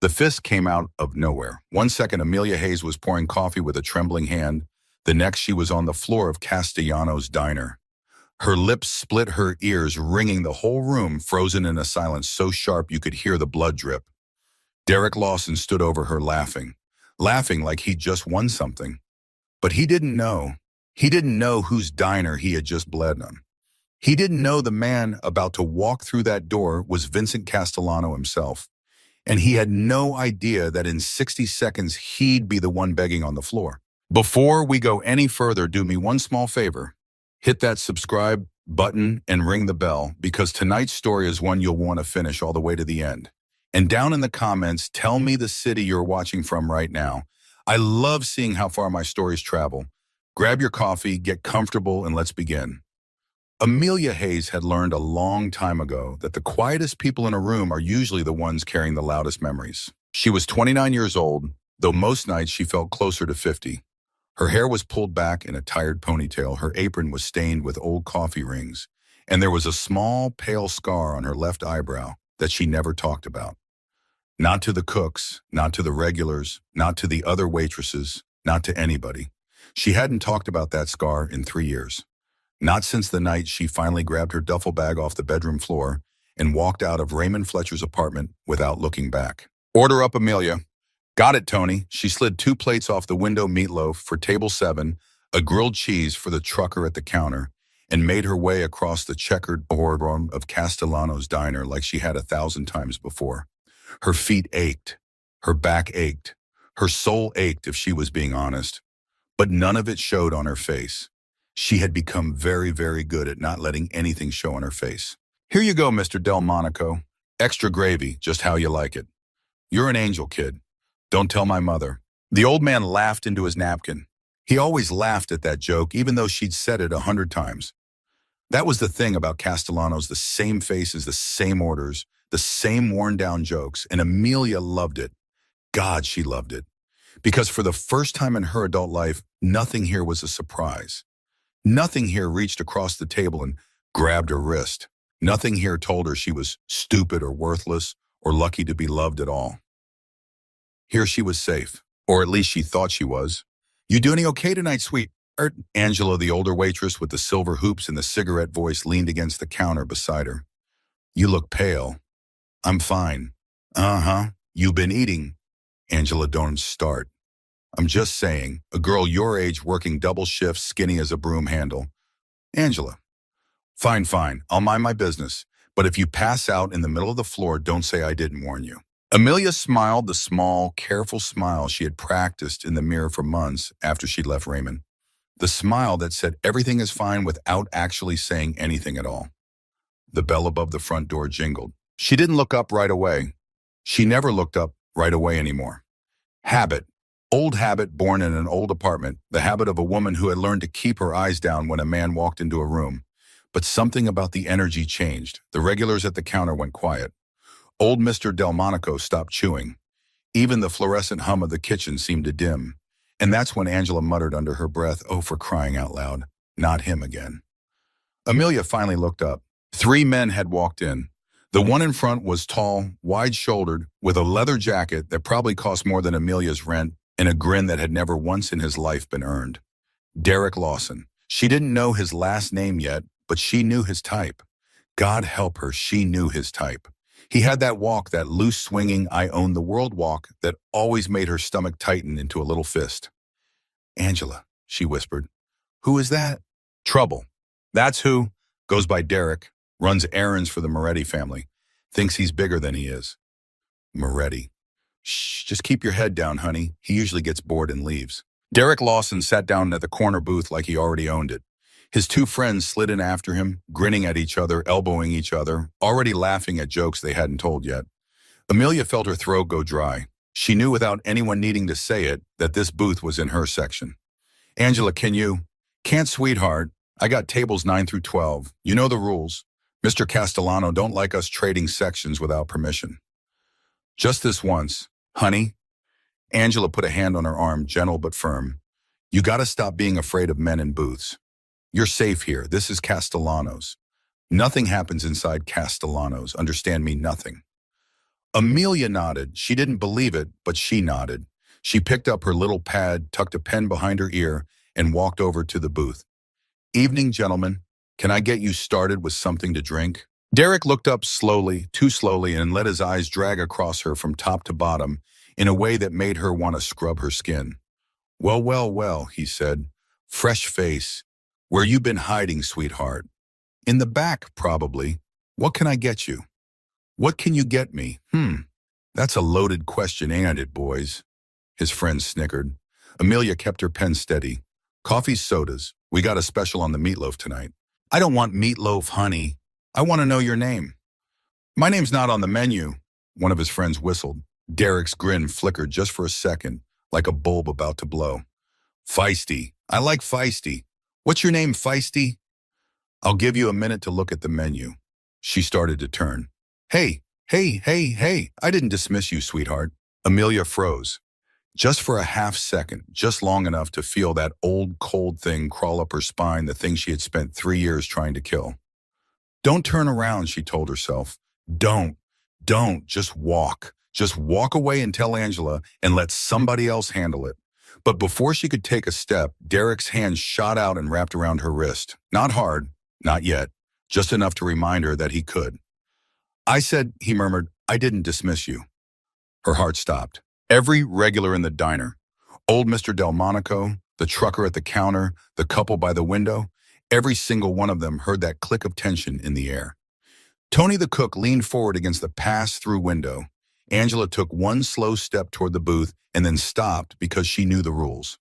The fist came out of nowhere. 1 second, Amelia Hayes was pouring coffee with a trembling hand. The next, she was on the floor of Castellano's diner. Her lips split, her ears ringing, the whole room frozen in a silence so sharp you could hear the blood drip. Derek Lawson stood over her laughing like he'd just won something. But he didn't know. He didn't know whose diner he had just bled on. He didn't know the man about to walk through that door was Vincent Castellano himself. And he had no idea that in 60 seconds he'd be the one begging on the floor. Before we go any further, do me one small favor. Hit that subscribe button and ring the bell, because tonight's story is one you'll want to finish all the way to the end. And down in the comments, tell me the city you're watching from right now. I love seeing how far my stories travel. Grab your coffee, get comfortable, and let's begin. Amelia Hayes had learned a long time ago that the quietest people in a room are usually the ones carrying the loudest memories. She was 29 years old, though most nights she felt closer to 50. Her hair was pulled back in a tired ponytail, her apron was stained with old coffee rings, and there was a small, pale scar on her left eyebrow that she never talked about. Not to the cooks, not to the regulars, not to the other waitresses, not to anybody. She hadn't talked about that scar in 3 years. Not since the night she finally grabbed her duffel bag off the bedroom floor and walked out of Raymond Fletcher's apartment without looking back. Order up, Amelia. Got it, Tony. She slid 2 plates off the window meatloaf for table 7, a grilled cheese for the trucker at the counter, and made her way across the checkered boardroom of Castellano's diner like she had 1,000 times before. Her feet ached. Her back ached. Her soul ached, if she was being honest. But none of it showed on her face. She had become very, very good at not letting anything show on her face. Here you go, Mr. Delmonico. Extra gravy, just how you like it. You're an angel, kid. Don't tell my mother. The old man laughed into his napkin. He always laughed at that joke, even though she'd said it 100 times. That was the thing about Castellano's, the same faces, the same orders, the same worn-down jokes, and Amelia loved it. God, she loved it. Because for the first time in her adult life, nothing here was a surprise. Nothing here reached across the table and grabbed her wrist. Nothing here told her she was stupid or worthless or lucky to be loved at all. Here she was safe, or at least she thought she was. You doing okay tonight, sweet? Angela, the older waitress with the silver hoops and the cigarette voice, leaned against the counter beside her. You look pale. I'm fine. Uh-huh. You've been eating. Angela, don't start. I'm just saying, a girl your age working double shifts, skinny as a broom handle. Angela. Fine. I'll mind my business. But if you pass out in the middle of the floor, don't say I didn't warn you. Amelia smiled, the small, careful smile she had practiced in the mirror for months after she'd left Raymond. The smile that said everything is fine without actually saying anything at all. The bell above the front door jingled. She didn't look up right away. She never looked up right away anymore. Habit. Old habit born in an old apartment, the habit of a woman who had learned to keep her eyes down when a man walked into a room. But something about the energy changed. The regulars at the counter went quiet. Old Mr. Delmonico stopped chewing. Even the fluorescent hum of the kitchen seemed to dim. And that's when Angela muttered under her breath, oh, for crying out loud, not him again. Amelia finally looked up. 3 men had walked in. The one in front was tall, wide-shouldered, with a leather jacket that probably cost more than Amelia's rent, and a grin that had never once in his life been earned. Derek Lawson. She didn't know his last name yet, but she knew his type. God help her, she knew his type. He had that walk, that loose swinging, I own the world walk that always made her stomach tighten into a little fist. Angela, she whispered. Who is that? Trouble. That's who. Goes by Derek. Runs errands for the Moretti family. Thinks he's bigger than he is. Moretti. Shh, just keep your head down, honey. He usually gets bored and leaves. Derek Lawson sat down at the corner booth like he already owned it. His 2 friends slid in after him, grinning at each other, elbowing each other, already laughing at jokes they hadn't told yet. Amelia felt her throat go dry. She knew without anyone needing to say it that this booth was in her section. Angela, Can't, sweetheart. I got tables 9 through 12. You know the rules. Mr. Castellano don't like us trading sections without permission. Just this once, honey. Angela put a hand on her arm, gentle but firm. You gotta stop being afraid of men in booths. You're safe here. This is Castellano's. Nothing happens inside Castellano's. Understand me, nothing. Amelia nodded. She didn't believe it, but she nodded. She picked up her little pad, tucked a pen behind her ear, and walked over to the booth. Evening, gentlemen. Can I get you started with something to drink? Derek looked up slowly, too slowly, and let his eyes drag across her from top to bottom in a way that made her want to scrub her skin. Well, well, well, he said. Fresh face. Where you been hiding, sweetheart? In the back, probably. What can I get you? What can you get me? That's a loaded question, ain't it, boys? His friend snickered. Amelia kept her pen steady. Coffee, sodas. We got a special on the meatloaf tonight. I don't want meatloaf, honey. I want to know your name. My name's not on the menu, one of his friends whistled. Derek's grin flickered just for a second, like a bulb about to blow. Feisty. I like feisty. What's your name, Feisty? I'll give you a minute to look at the menu. She started to turn. Hey, I didn't dismiss you, sweetheart. Amelia froze. Just for a half second, just long enough to feel that old cold thing crawl up her spine, the thing she had spent 3 years trying to kill. Don't turn around, she told herself. Don't, just walk. Just walk away and tell Angela and let somebody else handle it. But before she could take a step, Derek's hand shot out and wrapped around her wrist. Not hard, not yet, just enough to remind her that he could. I said, he murmured, I didn't dismiss you. Her heart stopped. Every regular in the diner, old Mr. Delmonico, the trucker at the counter, the couple by the window, every single one of them heard that click of tension in the air. Tony the cook leaned forward against the pass-through window. Angela took one slow step toward the booth and then stopped because she knew the rules.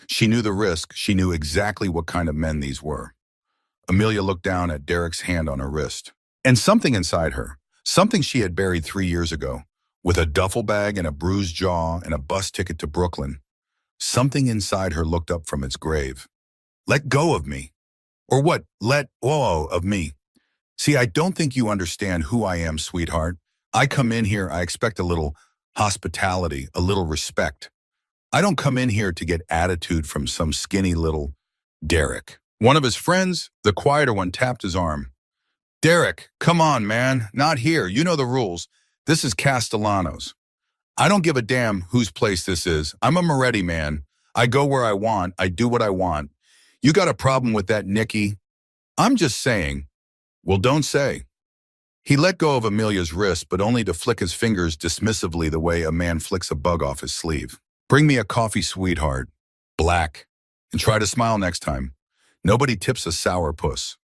She knew the risk. She knew exactly what kind of men these were. Amelia looked down at Derek's hand on her wrist. And something inside her, something she had buried 3 years ago, with a duffel bag and a bruised jaw and a bus ticket to Brooklyn, something inside her looked up from its grave. Let go of me. Or what? Let go of me. See, I don't think you understand who I am, sweetheart. I come in here, I expect a little hospitality, a little respect. I don't come in here to get attitude from some skinny little Derek. One of his friends, the quieter one, tapped his arm. Derek, come on, man. Not here. You know the rules. This is Castellanos. I don't give a damn whose place this is. I'm a Moretti man. I go where I want. I do what I want. You got a problem with that, Nicky? I'm just saying. Well, don't say. He let go of Amelia's wrist, but only to flick his fingers dismissively the way a man flicks a bug off his sleeve. Bring me a coffee, sweetheart. Black. And try to smile next time. Nobody tips a sourpuss.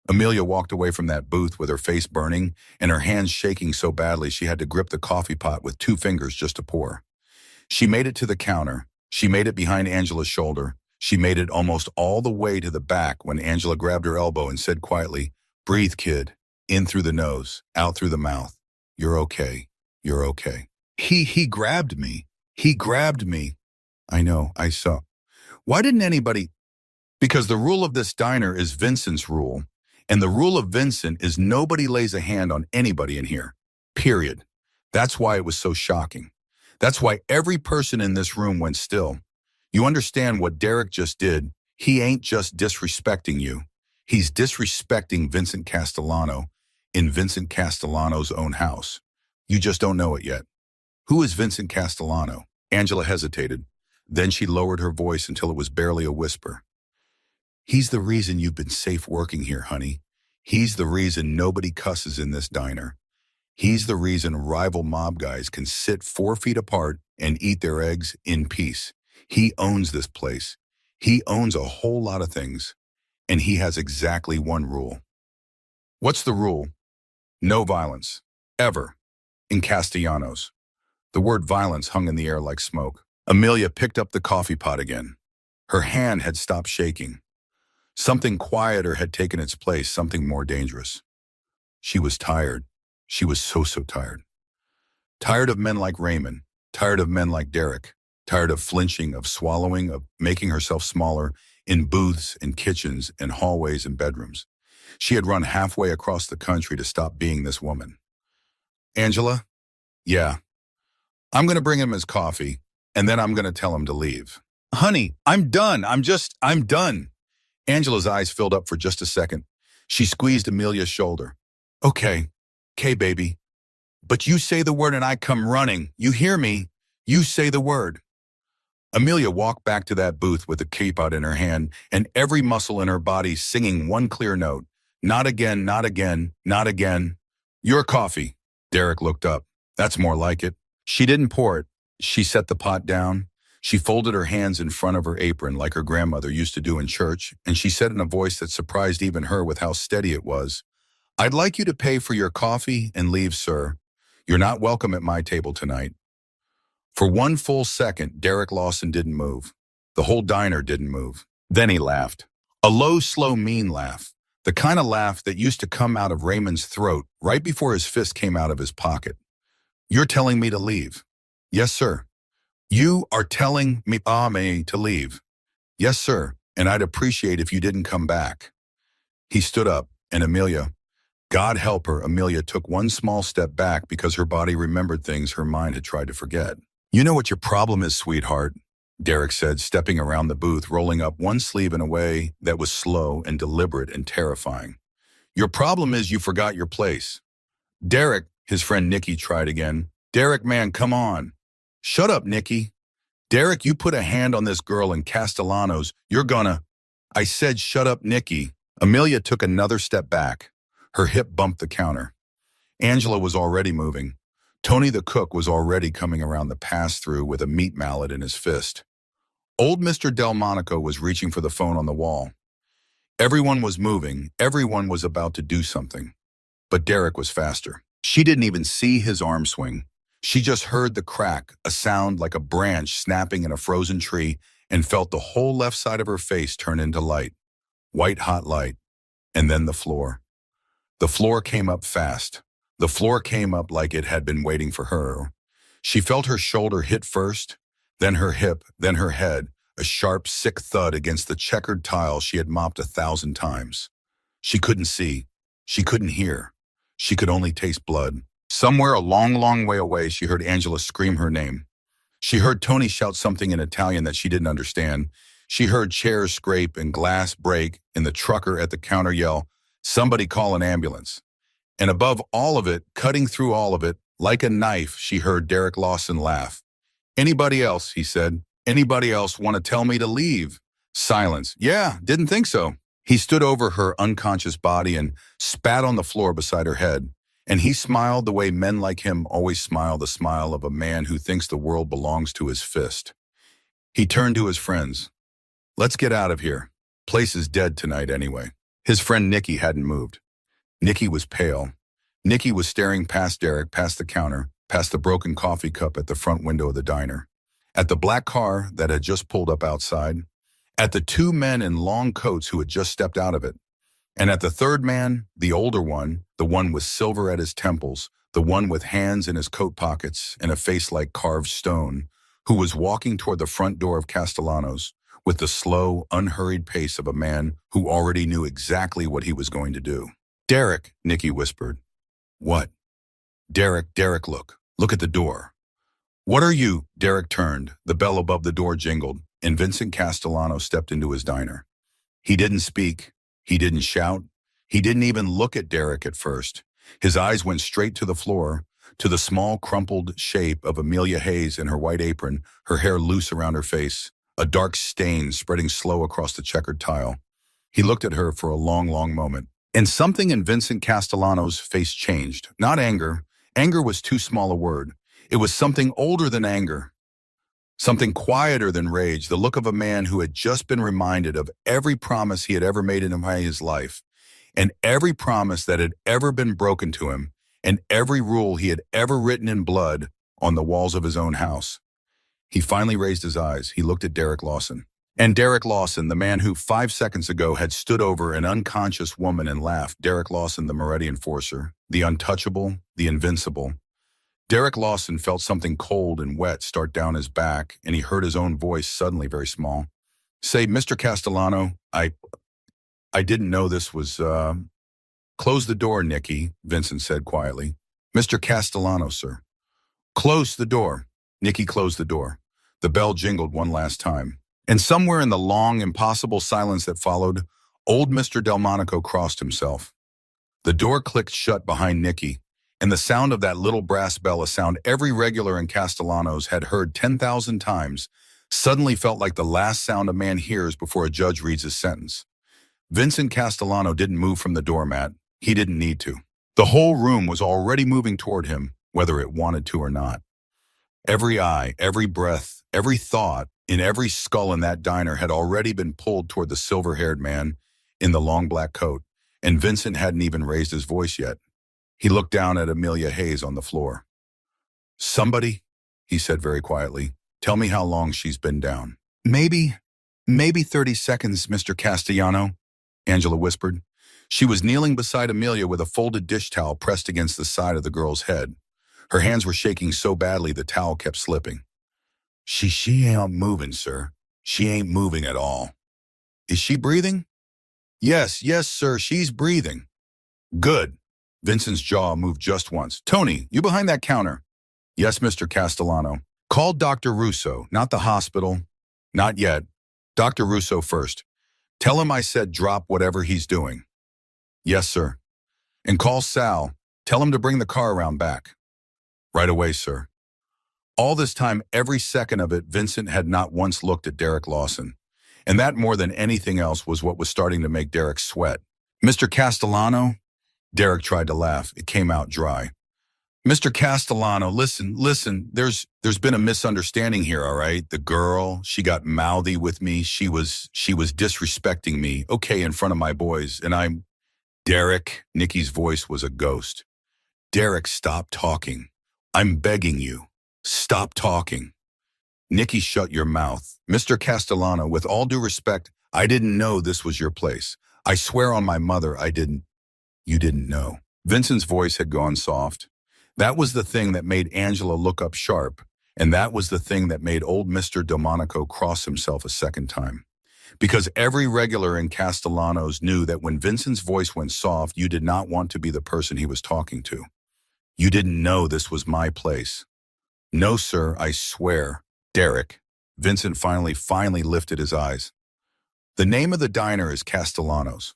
Amelia walked away from that booth with her face burning and her hands shaking so badly she had to grip the coffee pot with 2 fingers just to pour. She made it to the counter. She made it behind Angela's shoulder. She made it almost all the way to the back when Angela grabbed her elbow and said quietly, Breathe, kid. In through the nose, out through the mouth. You're okay. You're okay. He grabbed me. He grabbed me. I know, I saw. Why didn't anybody? Because the rule of this diner is Vincent's rule. And the rule of Vincent is nobody lays a hand on anybody in here. Period. That's why it was so shocking. That's why every person in this room went still. You understand what Derek just did? He ain't just disrespecting you. He's disrespecting Vincent Castellano in Vincent Castellano's own house. You just don't know it yet. Who is Vincent Castellano? Angela hesitated. Then she lowered her voice until it was barely a whisper. He's the reason you've been safe working here, honey. He's the reason nobody cusses in this diner. He's the reason rival mob guys can sit 4 feet apart and eat their eggs in peace. He owns this place. He owns a whole lot of things. And he has exactly one rule. What's the rule? No violence. Ever. In Castellanos. The word violence hung in the air like smoke. Amelia picked up the coffee pot again. Her hand had stopped shaking. Something quieter had taken its place, something more dangerous. She was tired. She was so tired. Tired of men like Raymond. Tired of men like Derek. Tired of flinching, of swallowing, of making herself smaller in booths and kitchens and hallways and bedrooms. She had run halfway across the country to stop being this woman. Angela? Yeah. I'm going to bring him his coffee, and then I'm going to tell him to leave. Honey, I'm done. I'm done. Angela's eyes filled up for just a second. She squeezed Amelia's shoulder. Okay, baby. But you say the word and I come running. You hear me? You say the word. Amelia walked back to that booth with the teapot in her hand and every muscle in her body singing one clear note. Not again, not again, not again. Your coffee. Derek looked up. That's more like it. She didn't pour it. She set the pot down. She folded her hands in front of her apron like her grandmother used to do in church, and she said in a voice that surprised even her with how steady it was, I'd like you to pay for your coffee and leave, sir. You're not welcome at my table tonight. For one full second, Derek Lawson didn't move. The whole diner didn't move. Then he laughed. A low, slow, mean laugh. The kind of laugh that used to come out of Raymond's throat right before his fist came out of his pocket. You're telling me to leave? Yes, sir. You are telling me to leave? Yes, sir, and I'd appreciate if you didn't come back. He stood up, and Amelia, God help her, Amelia took one small step back because her body remembered things her mind had tried to forget. You know what your problem is, sweetheart, Derek said, stepping around the booth, rolling up one sleeve in a way that was slow and deliberate and terrifying. Your problem is you forgot your place. Derek, his friend Nikki tried again. Derek, man, come on. Shut up, Nikki. Derek, you put a hand on this girl in Castellanos, you're gonna... I said shut up, Nikki. Amelia took another step back. Her hip bumped the counter. Angela was already moving. Tony the cook was already coming around the pass-through with a meat mallet in his fist. Old Mr. Delmonico was reaching for the phone on the wall. Everyone was moving. Everyone was about to do something. But Derek was faster. She didn't even see his arm swing. She just heard the crack, a sound like a branch snapping in a frozen tree, and felt the whole left side of her face turn into light. White hot light. And then the floor. The floor came up fast. The floor came up like it had been waiting for her. She felt her shoulder hit first, then her hip, then her head, a sharp, sick thud against the checkered tile she had mopped 1,000 times. She couldn't see. She couldn't hear. She could only taste blood. Somewhere a long, long way away, she heard Angela scream her name. She heard Tony shout something in Italian that she didn't understand. She heard chairs scrape and glass break, and the trucker at the counter yell, "Somebody call an ambulance." And above all of it, cutting through all of it, like a knife, she heard Derek Lawson laugh. Anybody else, he said. Anybody else want to tell me to leave? Silence. Yeah, didn't think so. He stood over her unconscious body and spat on the floor beside her head. And he smiled the way men like him always smile, the smile of a man who thinks the world belongs to his fist. He turned to his friends. Let's get out of here. Place is dead tonight anyway. His friend Nikki hadn't moved. Nikki was pale. Nikki was staring past Derek, past the counter, past the broken coffee cup at the front window of the diner, at the black car that had just pulled up outside, at the two men in long coats who had just stepped out of it, and at the third man, the older one, the one with silver at his temples, the one with hands in his coat pockets and a face like carved stone, who was walking toward the front door of Castellanos with the slow, unhurried pace of a man who already knew exactly what he was going to do. Derek, Nikki whispered. What? Derek, look. Look at the door. What are you? Derek turned. The bell above the door jingled, and Vincent Castellano stepped into his diner. He didn't speak. He didn't shout. He didn't even look at Derek at first. His eyes went straight to the floor, to the small, crumpled shape of Amelia Hayes in her white apron, her hair loose around her face, a dark stain spreading slow across the checkered tile. He looked at her for a long, long moment. And something in Vincent Castellano's face changed. Not anger. Anger was too small a word. It was something older than anger. Something quieter than rage, the look of a man who had just been reminded of every promise he had ever made in his life, and every promise that had ever been broken to him, and every rule he had ever written in blood on the walls of his own house. He finally raised his eyes. He looked at Derek Lawson. And Derek Lawson, the man who 5 seconds ago had stood over an unconscious woman and laughed. Derek Lawson, the Moretti enforcer, the untouchable, the invincible. Derek Lawson felt something cold and wet start down his back, and he heard his own voice suddenly very small. Say, Mr. Castellano, I didn't know this was, Close the door, Nikki, Vincent said quietly. Mr. Castellano, sir. Close the door. Nikki closed the door. The bell jingled one last time. And somewhere in the long, impossible silence that followed, old Mr. Delmonico crossed himself. The door clicked shut behind Nikki, And the sound of that little brass bell, a sound every regular in Castellanos had heard 10,000 times, suddenly felt like the last sound a man hears before a judge reads his sentence. Vincent Castellano didn't move from the doormat. He didn't need to. The whole room was already moving toward him, whether it wanted to or not. Every eye, every breath, every thought in every skull in that diner had already been pulled toward the silver-haired man in the long black coat, and Vincent hadn't even raised his voice yet. He looked down at Amelia Hayes on the floor. "Somebody," he said very quietly, "tell me how long she's been down." Maybe 30 seconds, Mr. Castellano," Angela whispered. She was kneeling beside Amelia with a folded dish towel pressed against the side of the girl's head. Her hands were shaking so badly the towel kept slipping. She ain't moving, sir. She ain't moving at all." "Is she breathing?" Yes, sir, she's breathing." "Good." Vincent's jaw moved just once. "Tony, you behind that counter?" "Yes, Mr. Castellano." "Call Dr. Russo, not the hospital." "Not yet. Dr. Russo first. Tell him I said drop whatever he's doing." "Yes, sir." "And call Sal. Tell him to bring the car around back." "Right away, sir." All this time, every second of it, Vincent had not once looked at Derek Lawson. And that more than anything else was what was starting to make Derek sweat. "Mr. Castellano?" Derek tried to laugh. It came out dry. "Mr. Castellano, listen, there's been a misunderstanding here, all right? The girl, she got mouthy with me. She was disrespecting me, okay, in front of my boys, and I'm..." "Derek," Nikki's voice was a ghost. "Derek, stop talking. I'm begging you. Stop talking." "Nikki, shut your mouth. Mr. Castellano, with all due respect, I didn't know this was your place. I swear on my mother I didn't." "You didn't know." Vincent's voice had gone soft. That was the thing that made Angela look up sharp, and that was the thing that made old Mr. Delmonico cross himself a second time. Because every regular in Castellanos knew that when Vincent's voice went soft, you did not want to be the person he was talking to. "You didn't know this was my place." "No, sir, I swear." "Derek." Vincent finally lifted his eyes. "The name of the diner is Castellanos.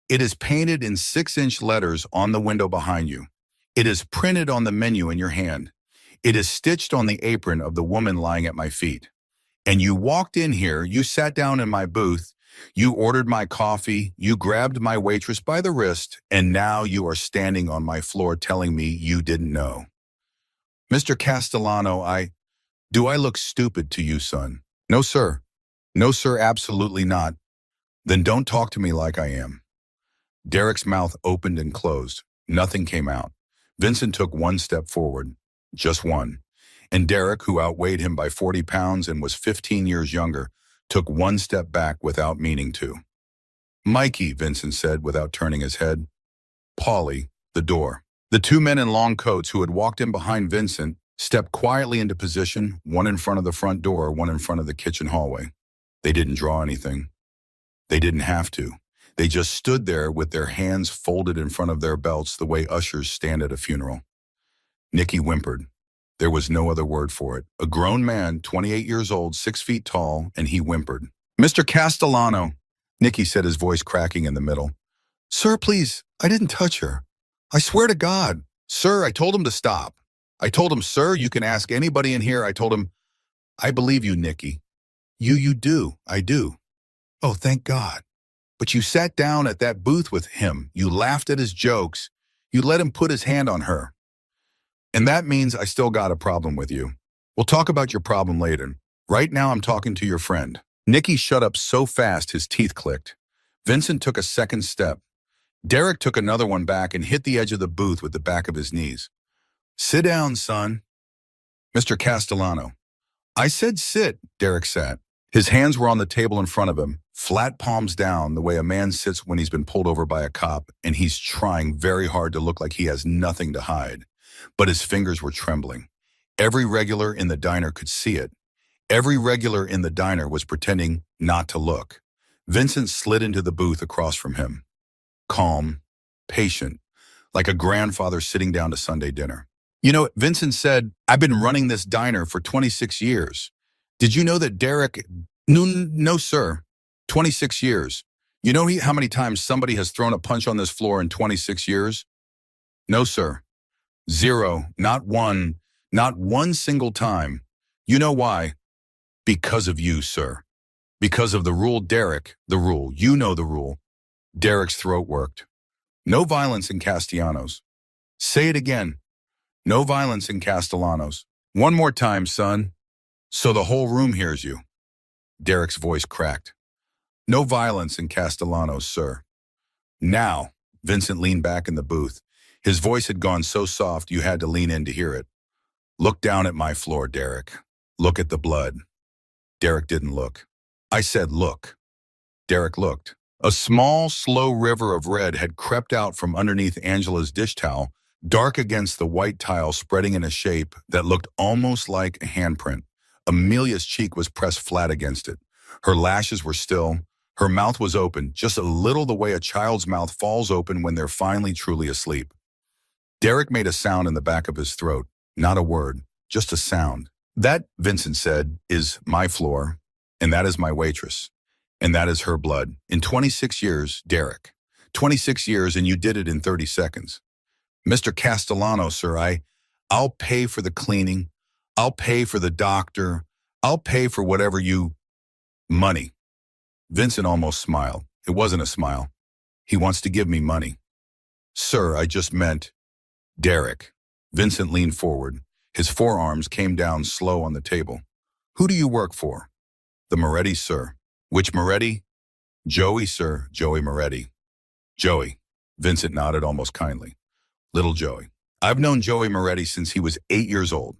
It is painted in 6-inch letters on the window behind you. It is printed on the menu in your hand. It is stitched on the apron of the woman lying at my feet. And you walked in here, you sat down in my booth, you ordered my coffee, you grabbed my waitress by the wrist, and now you are standing on my floor telling me you didn't know." "Mr. Castellano, do I look stupid to you, son?" "No, sir. No, sir, absolutely not." "Then don't talk to me like I am." Derek's mouth opened and closed. Nothing came out. Vincent took one step forward. Just one. And Derek, who outweighed him by 40 pounds and was 15 years younger, took one step back without meaning to. "Mikey," Vincent said without turning his head. "Paulie," the door. The two men in long coats who had walked in behind Vincent stepped quietly into position, one in front of the front door, one in front of the kitchen hallway. They didn't draw anything. They didn't have to. They just stood there with their hands folded in front of their belts the way ushers stand at a funeral. Nikki whimpered. There was no other word for it. A grown man, 28 years old, 6 feet tall, and he whimpered. "Mr. Castellano," Nikki said, his voice cracking in the middle. "Sir, please, I didn't touch her. I swear to God." "Sir, I told him to stop. I told him, sir, you can ask anybody in here." I told him, "I believe you, Nikki." You do. I do." "Oh, thank God." "But you sat down at that booth with him. You laughed at his jokes. You let him put his hand on her. And that means I still got a problem with you. We'll talk about your problem later. Right now I'm talking to your friend." Nikki shut up so fast his teeth clicked. Vincent took a second step. Derek took another one back and hit the edge of the booth with the back of his knees. "Sit down, son." "Mr. Castellano." "I said sit." Derek sat. His hands were on the table in front of him, flat palms down, the way a man sits when he's been pulled over by a cop, and he's trying very hard to look like he has nothing to hide. But his fingers were trembling. Every regular in the diner could see it. Every regular in the diner was pretending not to look. Vincent slid into the booth across from him. Calm, patient, like a grandfather sitting down to Sunday dinner. "You know," Vincent said, "I've been running this diner for 26 years. Did you know that Derek..." No, sir. 26 years. You know how many times somebody has thrown a punch on this floor in 26 years?" "No, sir." Zero, not one single time. You know why? Because of you, sir. Because of the rule, Derek, the rule. You know the rule. Derek's throat worked. No violence in Castellanos. Say it again. No violence in Castellanos. One more time, son, so the whole room hears you. Derek's voice cracked. No violence in Castellanos, sir. Now, Vincent leaned back in the booth. His voice had gone so soft you had to lean in to hear it. Look down at my floor, Derek. Look at the blood. Derek didn't look. I said look. Derek looked. A small, slow river of red had crept out from underneath Angela's dish towel, dark against the white tile, spreading in a shape that looked almost like a handprint. Amelia's cheek was pressed flat against it. Her lashes were still. Her mouth was open, just a little the way a child's mouth falls open when they're finally truly asleep. Derek made a sound in the back of his throat. Not a word, just a sound. That, Vincent said, is my floor, and that is my waitress, and that is her blood. In 26 years, Derek. 26 years, and you did it in 30 seconds. Mr. Castellano, sir, I'll pay for the cleaning. I'll pay for the doctor. I'll pay for whatever you... Money. Vincent almost smiled. It wasn't a smile. He wants to give me money. Sir, I just meant... Derek. Vincent leaned forward. His forearms came down slow on the table. Who do you work for? The Morettis, sir. Which Moretti? Joey, sir. Joey Moretti. Joey. Vincent nodded almost kindly. Little Joey. I've known Joey Moretti since he was 8 years old.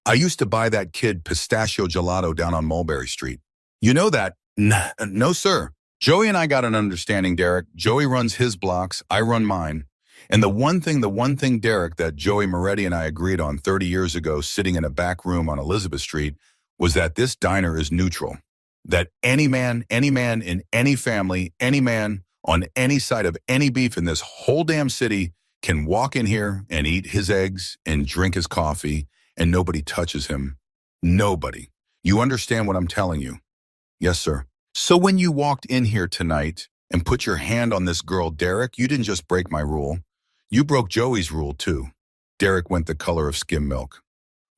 I used to buy that kid pistachio gelato down on Mulberry Street. You know that? No, sir. Joey and I got an understanding, Derek. Joey runs his blocks, I run mine. And the one thing, Derek, that Joey Moretti and I agreed on 30 years ago sitting in a back room on Elizabeth Street was that this diner is neutral. That any man in any family, any man on any side of any beef in this whole damn city can walk in here and eat his eggs and drink his coffee and nobody touches him. Nobody. You understand what I'm telling you? Yes, sir. So when you walked in here tonight and put your hand on this girl, Derek, you didn't just break my rule. You broke Joey's rule, too. Derek went the color of skim milk.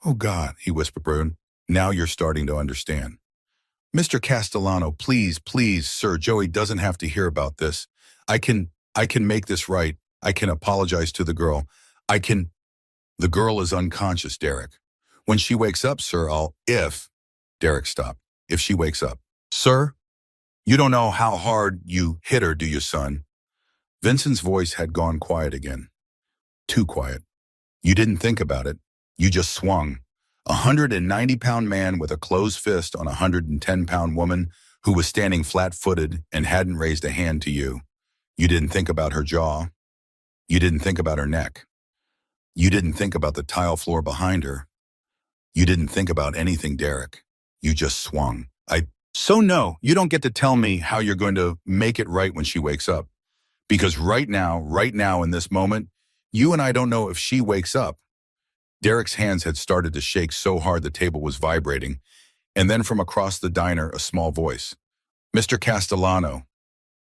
Oh, God, he whispered. Now you're starting to understand. Mr. Castellano, please, sir, Joey doesn't have to hear about this. I can make this right. I can apologize to the girl. The girl is unconscious, Derek. When she wakes up, sir, Derek stopped. If she wakes up. Sir, you don't know how hard you hit her, do you, son? Vincent's voice had gone quiet again. Too quiet. You didn't think about it. You just swung. A 190-pound man with a closed fist on a 110-pound woman who was standing flat-footed and hadn't raised a hand to you. You didn't think about her jaw. You didn't think about her neck. You didn't think about the tile floor behind her. You didn't think about anything, Derek. You just swung. So no, you don't get to tell me how you're going to make it right when she wakes up. Because right now in this moment, you and I don't know if she wakes up. Derek's hands had started to shake so hard the table was vibrating, and then from across the diner, a small voice. Mr. Castellano.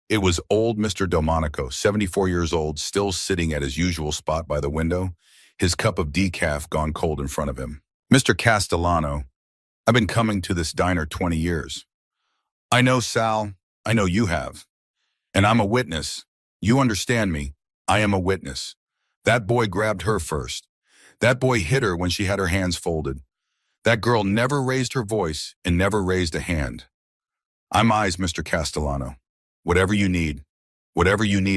It was old Mr. Delmonico, 74 years old, still sitting at his usual spot by the window, his cup of decaf gone cold in front of him. Mr. Castellano, I've been coming to this diner 20 years. I know, Sal, I know you have. And I'm a witness. You understand me. I am a witness. That boy grabbed her first. That boy hit her when she had her hands folded. That girl never raised her voice and never raised a hand. I'm eyes, Mr. Castellano. Whatever you need,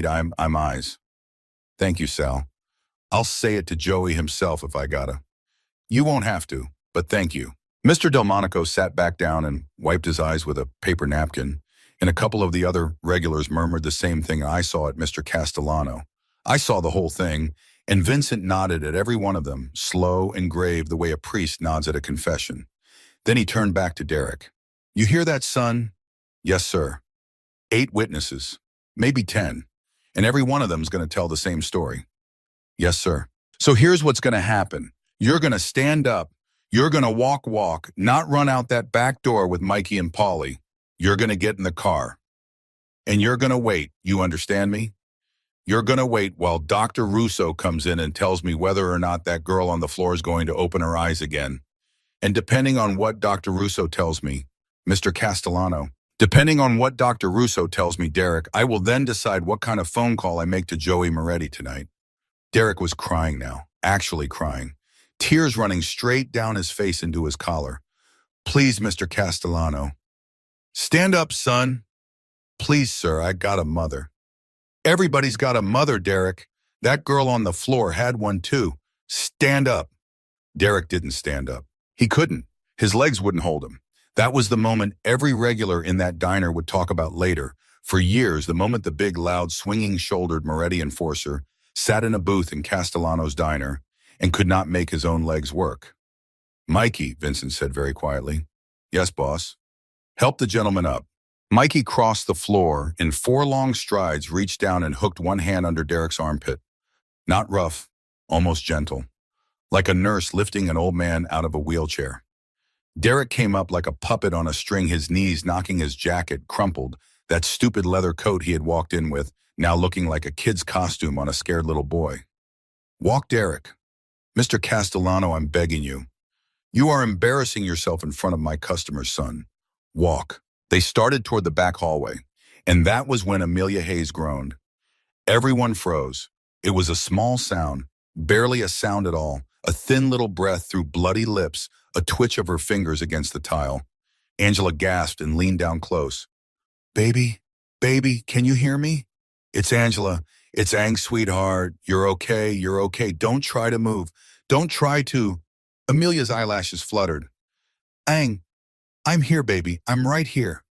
I'm eyes. Thank you, Sal. I'll say it to Joey himself if I gotta. You won't have to, but thank you. Mr. Delmonico sat back down and wiped his eyes with a paper napkin, and a couple of the other regulars murmured the same thing I saw at Mr. Castellano. I saw the whole thing, and Vincent nodded at every one of them, slow and grave the way a priest nods at a confession. Then he turned back to Derek. You hear that, son? Yes, sir. 8 witnesses, maybe 10, and every one of them's going to tell the same story. Yes, sir. So here's what's going to happen. You're going to stand up. You're going to walk, not run out that back door with Mikey and Polly. You're going to get in the car. And you're going to wait. You understand me? You're gonna wait while Dr. Russo comes in and tells me whether or not that girl on the floor is going to open her eyes again. And depending on what Dr. Russo tells me, Mr. Castellano, depending on what Dr. Russo tells me, Derek, I will then decide what kind of phone call I make to Joey Moretti tonight. Derek was crying now, actually crying, tears running straight down his face into his collar. Please, Mr. Castellano. Stand up, son. Please, sir, I got a mother. Everybody's got a mother, Derek. That girl on the floor had one too. Stand up. Derek didn't stand up. He couldn't. His legs wouldn't hold him. That was the moment every regular in that diner would talk about later. For years, the moment the big, loud, swinging-shouldered Moretti enforcer sat in a booth in Castellano's diner and could not make his own legs work. Mikey, Vincent said very quietly. Yes, boss. Help the gentleman up. Mikey crossed the floor in 4 long strides, reached down and hooked one hand under Derek's armpit. Not rough, almost gentle, like a nurse lifting an old man out of a wheelchair. Derek came up like a puppet on a string, his knees knocking his jacket, crumpled, that stupid leather coat he had walked in with, now looking like a kid's costume on a scared little boy. Walk, Derek. Mr. Castellano, I'm begging you. You are embarrassing yourself in front of my customer's son. Walk. They started toward the back hallway, and that was when Amelia Hayes groaned. Everyone froze. It was a small sound, barely a sound at all, a thin little breath through bloody lips, a twitch of her fingers against the tile. Angela gasped and leaned down close. Baby, can you hear me? It's Angela. It's Ang, sweetheart. You're okay, you're okay. Don't try to move. Don't try to. Amelia's eyelashes fluttered. Ang, I'm here, baby. I'm right here.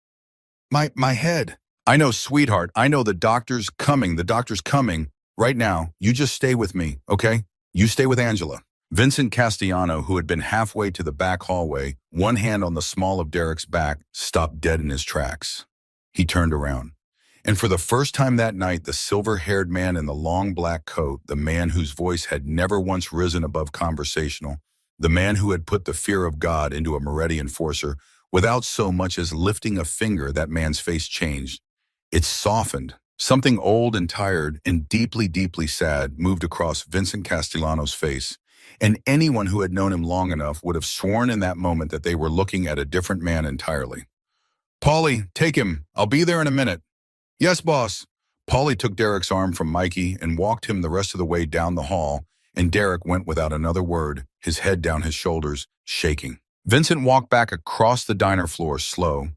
My head. I know, sweetheart. I know the doctor's coming. The doctor's coming. Right now. You just stay with me, okay? You stay with Angela. Vincent Castellano, who had been halfway to the back hallway, one hand on the small of Derek's back, stopped dead in his tracks. He turned around. And for the first time that night, the silver-haired man in the long black coat, the man whose voice had never once risen above conversational, the man who had put the fear of God into a Moretti enforcer, without so much as lifting a finger, that man's face changed. It softened. Something old and tired and deeply, deeply sad moved across Vincent Castellano's face, and anyone who had known him long enough would have sworn in that moment that they were looking at a different man entirely. Paulie, take him. I'll be there in a minute. Yes, boss. Paulie took Derek's arm from Mikey and walked him the rest of the way down the hall, and Derek went without another word, his head down his shoulders, shaking. Vincent walked back across the diner floor, slow,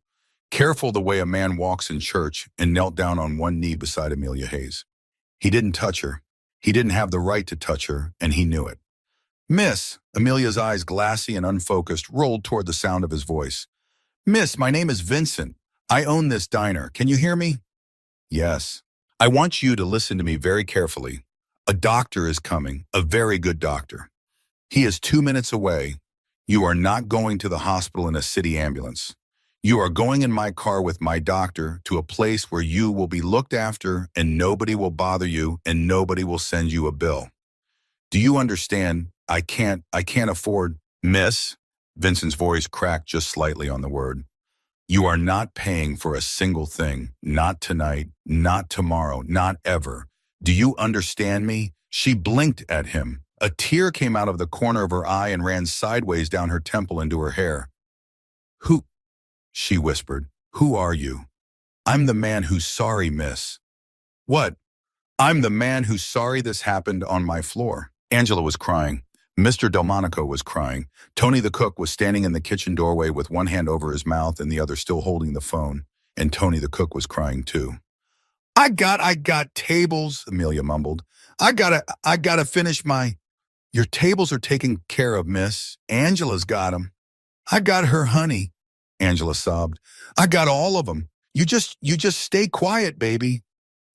careful the way a man walks in church, and knelt down on one knee beside Amelia Hayes. He didn't touch her. He didn't have the right to touch her, and he knew it. Miss, Amelia's eyes, glassy and unfocused, rolled toward the sound of his voice. Miss, my name is Vincent. I own this diner. Can you hear me? Yes. I want you to listen to me very carefully. A doctor is coming, a very good doctor. He is 2 minutes away. You are not going to the hospital in a city ambulance. You are going in my car with my doctor to a place where you will be looked after and nobody will bother you and nobody will send you a bill. Do you understand? I can't afford. Miss, Vincent's voice cracked just slightly on the word. You are not paying for a single thing. Not tonight, not tomorrow, not ever. Do you understand me? She blinked at him. A tear came out of the corner of her eye and ran sideways down her temple into her hair. Who? She whispered. Who are you? I'm the man who's sorry, miss. What? I'm the man who's sorry this happened on my floor. Angela was crying. Mr. Delmonico was crying. Tony the cook was standing in the kitchen doorway with one hand over his mouth and the other still holding the phone. And Tony the cook was crying too. I got tables, Amelia mumbled. I gotta finish my... Your tables are taken care of, miss. Angela's got 'em. I got her honey, Angela sobbed. I got all of 'em. You just stay quiet, baby.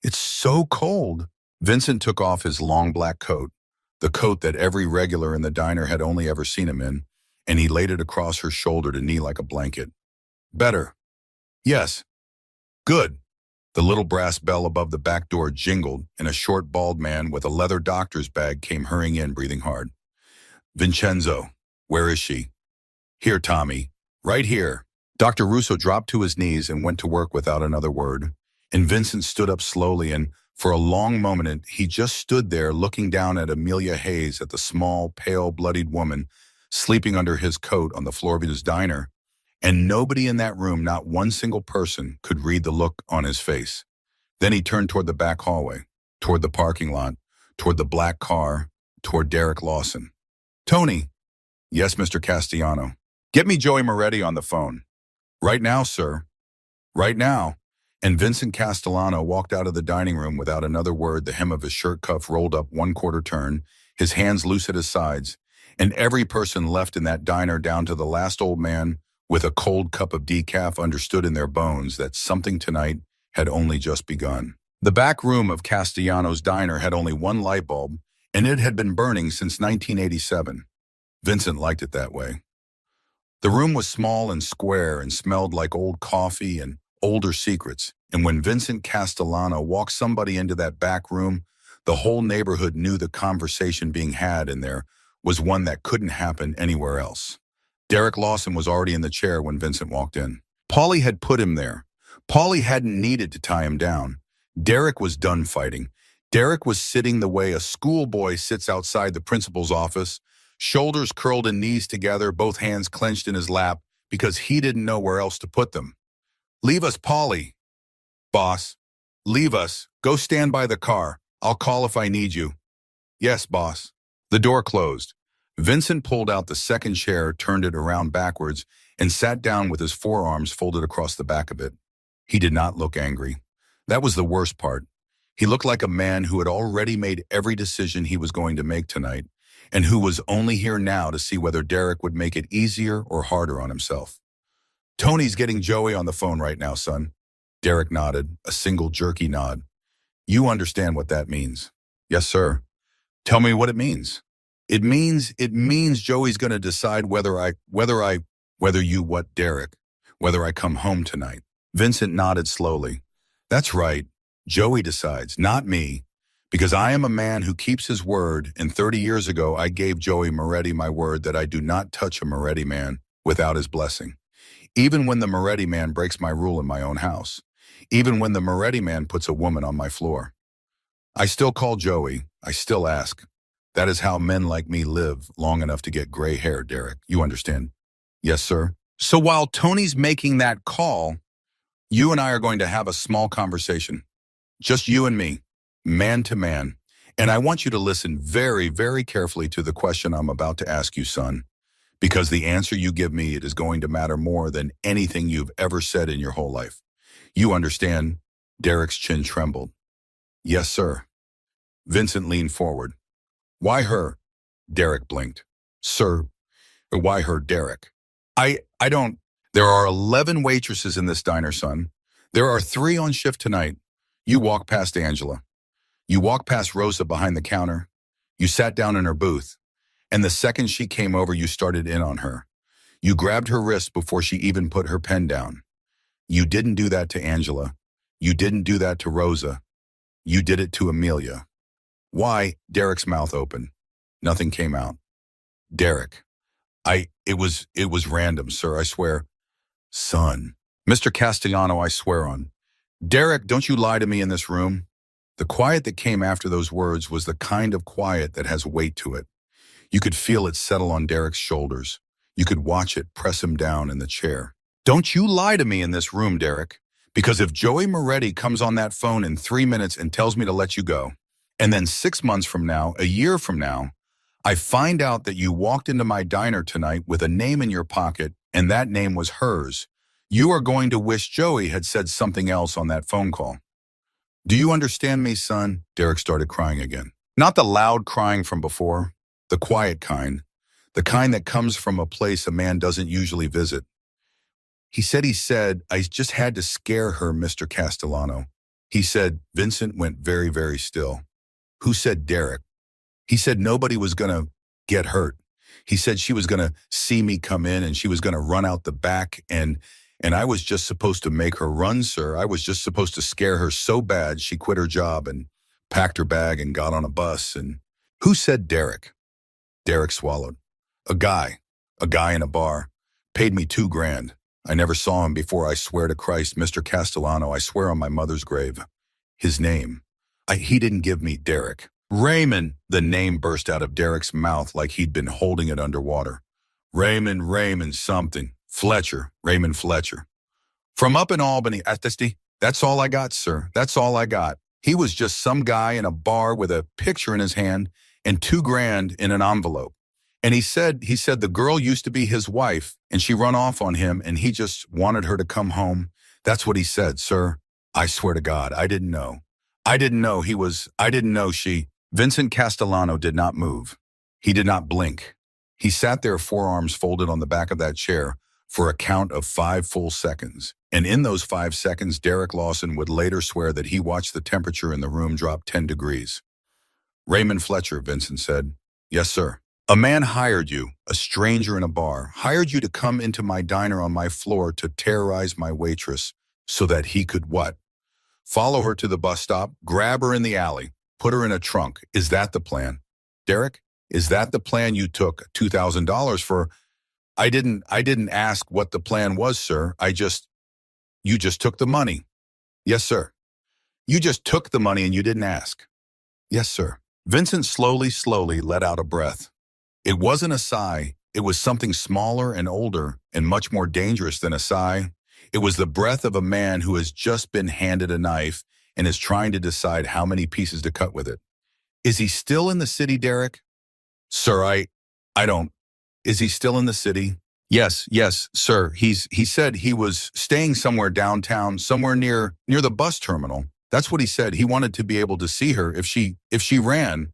It's so cold. Vincent took off his long black coat, the coat that every regular in the diner had only ever seen him in, and he laid it across her shoulder to knee like a blanket. Better. Yes. Good. The little brass bell above the back door jingled, and a short, bald man with a leather doctor's bag came hurrying in, breathing hard. Vincenzo, where is she? Here, Tommy. Right here. Dr. Russo dropped to his knees and went to work without another word, and Vincent stood up slowly and, For a long moment, he just stood there looking down at Amelia Hayes, at the small, pale, bloodied woman sleeping under his coat on the floor of his diner. And nobody in that room, not one single person, could read the look on his face. Then he turned toward the back hallway, toward the parking lot, toward the black car, toward Derek Lawson. "Tony." "Yes, Mr. Castellano." "Get me Joey Moretti on the phone." "Right now, sir." "Right now." And Vincent Castellano walked out of the dining room without another word, the hem of his shirt cuff rolled up 1/4 turn, his hands loose at his sides, and every person left in that diner, down to the last old man with a cold cup of decaf, understood in their bones that something tonight had only just begun. The back room of Castellano's diner had only one light bulb, and it had been burning since 1987. Vincent liked it that way. The room was small and square and smelled like old coffee and older secrets, and when Vincent Castellano walked somebody into that back room, the whole neighborhood knew the conversation being had in there was one that couldn't happen anywhere else. Derek Lawson was already in the chair when Vincent walked in. Paulie had put him there. Paulie hadn't needed to tie him down. Derek was done fighting. Derek was sitting the way a schoolboy sits outside the principal's office, shoulders curled and knees together, both hands clenched in his lap, because he didn't know where else to put them. "Leave us, Paulie." "Boss, leave us. Go stand by the car. I'll call if I need you." "Yes, boss." The door closed. Vincent pulled out the second chair, turned it around backwards, and sat down with his forearms folded across the back of it. He did not look angry. That was the worst part. He looked like a man who had already made every decision he was going to make tonight, and who was only here now to see whether Derek would make it easier or harder on himself. "Tony's getting Joey on the phone right now, son." Derek nodded, a single jerky nod. "You understand what that means?" "Yes, sir." "Tell me what it means." It means Joey's going to decide whether you what, Derek? Whether I come home tonight." Vincent nodded slowly. "That's right. Joey decides, not me. Because I am a man who keeps his word, and 30 years ago I gave Joey Moretti my word that I do not touch a Moretti man without his blessing. Even when the Moretti man breaks my rule in my own house. Even when the Moretti man puts a woman on my floor. I still call Joey. I still ask. That is how men like me live long enough to get gray hair, Derek. You understand?" "Yes, sir." "So while Tony's making that call, you and I are going to have a small conversation. Just you and me, man to man. And I want you to listen very, very carefully to the question I'm about to ask you, son. Because the answer you give me, it is going to matter more than anything you've ever said in your whole life. You understand?" Derek's chin trembled. "Yes, sir." Vincent leaned forward. "Why her?" Derek blinked. "Sir, why her, Derek?" I don't. There are 11 waitresses in this diner, son. There are 3 on shift tonight. You walk past Angela. You walk past Rosa behind the counter. You sat down in her booth. And the second she came over, you started in on her. You grabbed her wrist before she even put her pen down. You didn't do that to Angela. You didn't do that to Rosa. You did it to Amelia. Why? Derek's mouth opened. Nothing came out. Derek. It was random, sir, I swear. Son. Mr. Castellano, I swear on. Derek, don't you lie to me in this room. The quiet that came after those words was the kind of quiet that has weight to it. You could feel it settle on Derek's shoulders. You could watch it press him down in the chair. Don't you lie to me in this room, Derek. Because if Joey Moretti comes on that phone in 3 minutes and tells me to let you go, and then 6 months from now, a year from now, I find out that you walked into my diner tonight with a name in your pocket, and that name was hers, you are going to wish Joey had said something else on that phone call. Do you understand me, son? Derek started crying again. Not the loud crying from before, the quiet kind, the kind that comes from a place a man doesn't usually visit. He said, I just had to scare her, Mr. Castellano. He said, Vincent went very, very still. Who said Derek? He said nobody was going to get hurt. He said she was going to see me come in and she was going to run out the back and I was just supposed to make her run, sir. I was just supposed to scare her so bad she quit her job and packed her bag and got on a bus. And who said Derek? Derek swallowed. A guy in a bar, paid me $2,000. I never saw him before. I swear to Christ, Mr. Castellano, I swear on my mother's grave. His name. He didn't give me Derek. Raymond, the name burst out of Derek's mouth like he'd been holding it underwater. Raymond something. Fletcher, Raymond Fletcher. From up in Albany, that's all I got, sir. That's all I got. He was just some guy in a bar with a picture in his hand and $2,000 in an envelope. And he said the girl used to be his wife and she run off on him and he just wanted her to come home. That's what he said, sir. I swear to God, I didn't know. I didn't know she. Vincent Castellano did not move. He did not blink. He sat there, forearms folded on the back of that chair for a count of 5 full seconds. And in those 5 seconds, Derek Lawson would later swear that he watched the temperature in the room drop 10 degrees. Raymond Fletcher, Vincent said. Yes, sir. A man hired you, a stranger in a bar, hired you to come into my diner on my floor to terrorize my waitress so that he could what? Follow her to the bus stop, grab her in the alley, put her in a trunk. Is that the plan? Derek, is that the plan you took $2,000 for? I didn't ask what the plan was, sir. You just took the money. Yes, sir. You just took the money and you didn't ask. Yes, sir. Vincent slowly let out a breath. It wasn't a sigh. It was something smaller and older and much more dangerous than a sigh. It was the breath of a man who has just been handed a knife and is trying to decide how many pieces to cut with it. Is he still in the city, Derek? Sir, I don't. Is he still in the city? Yes, sir. He said he was staying somewhere downtown, somewhere near the bus terminal. That's what he said. He wanted to be able to see her if she ran.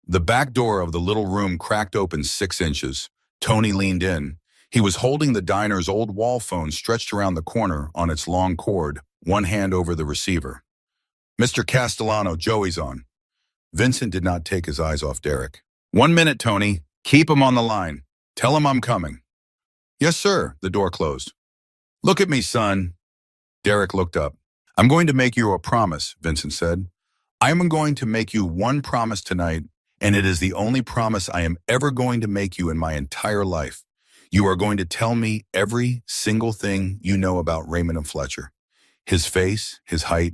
The back door of the little room cracked open 6 inches. Tony leaned in. He was holding the diner's old wall phone stretched around the corner on its long cord, one hand over the receiver. Mr. Castellano, Joey's on. Vincent did not take his eyes off Derek. 1 minute, Tony. Keep him on the line. Tell him I'm coming. Yes, sir. The door closed. Look at me, son. Derek looked up. I'm going to make you a promise, Vincent said. I am going to make you one promise tonight, and it is the only promise I am ever going to make you in my entire life. You are going to tell me every single thing you know about Raymond and Fletcher. His face, his height,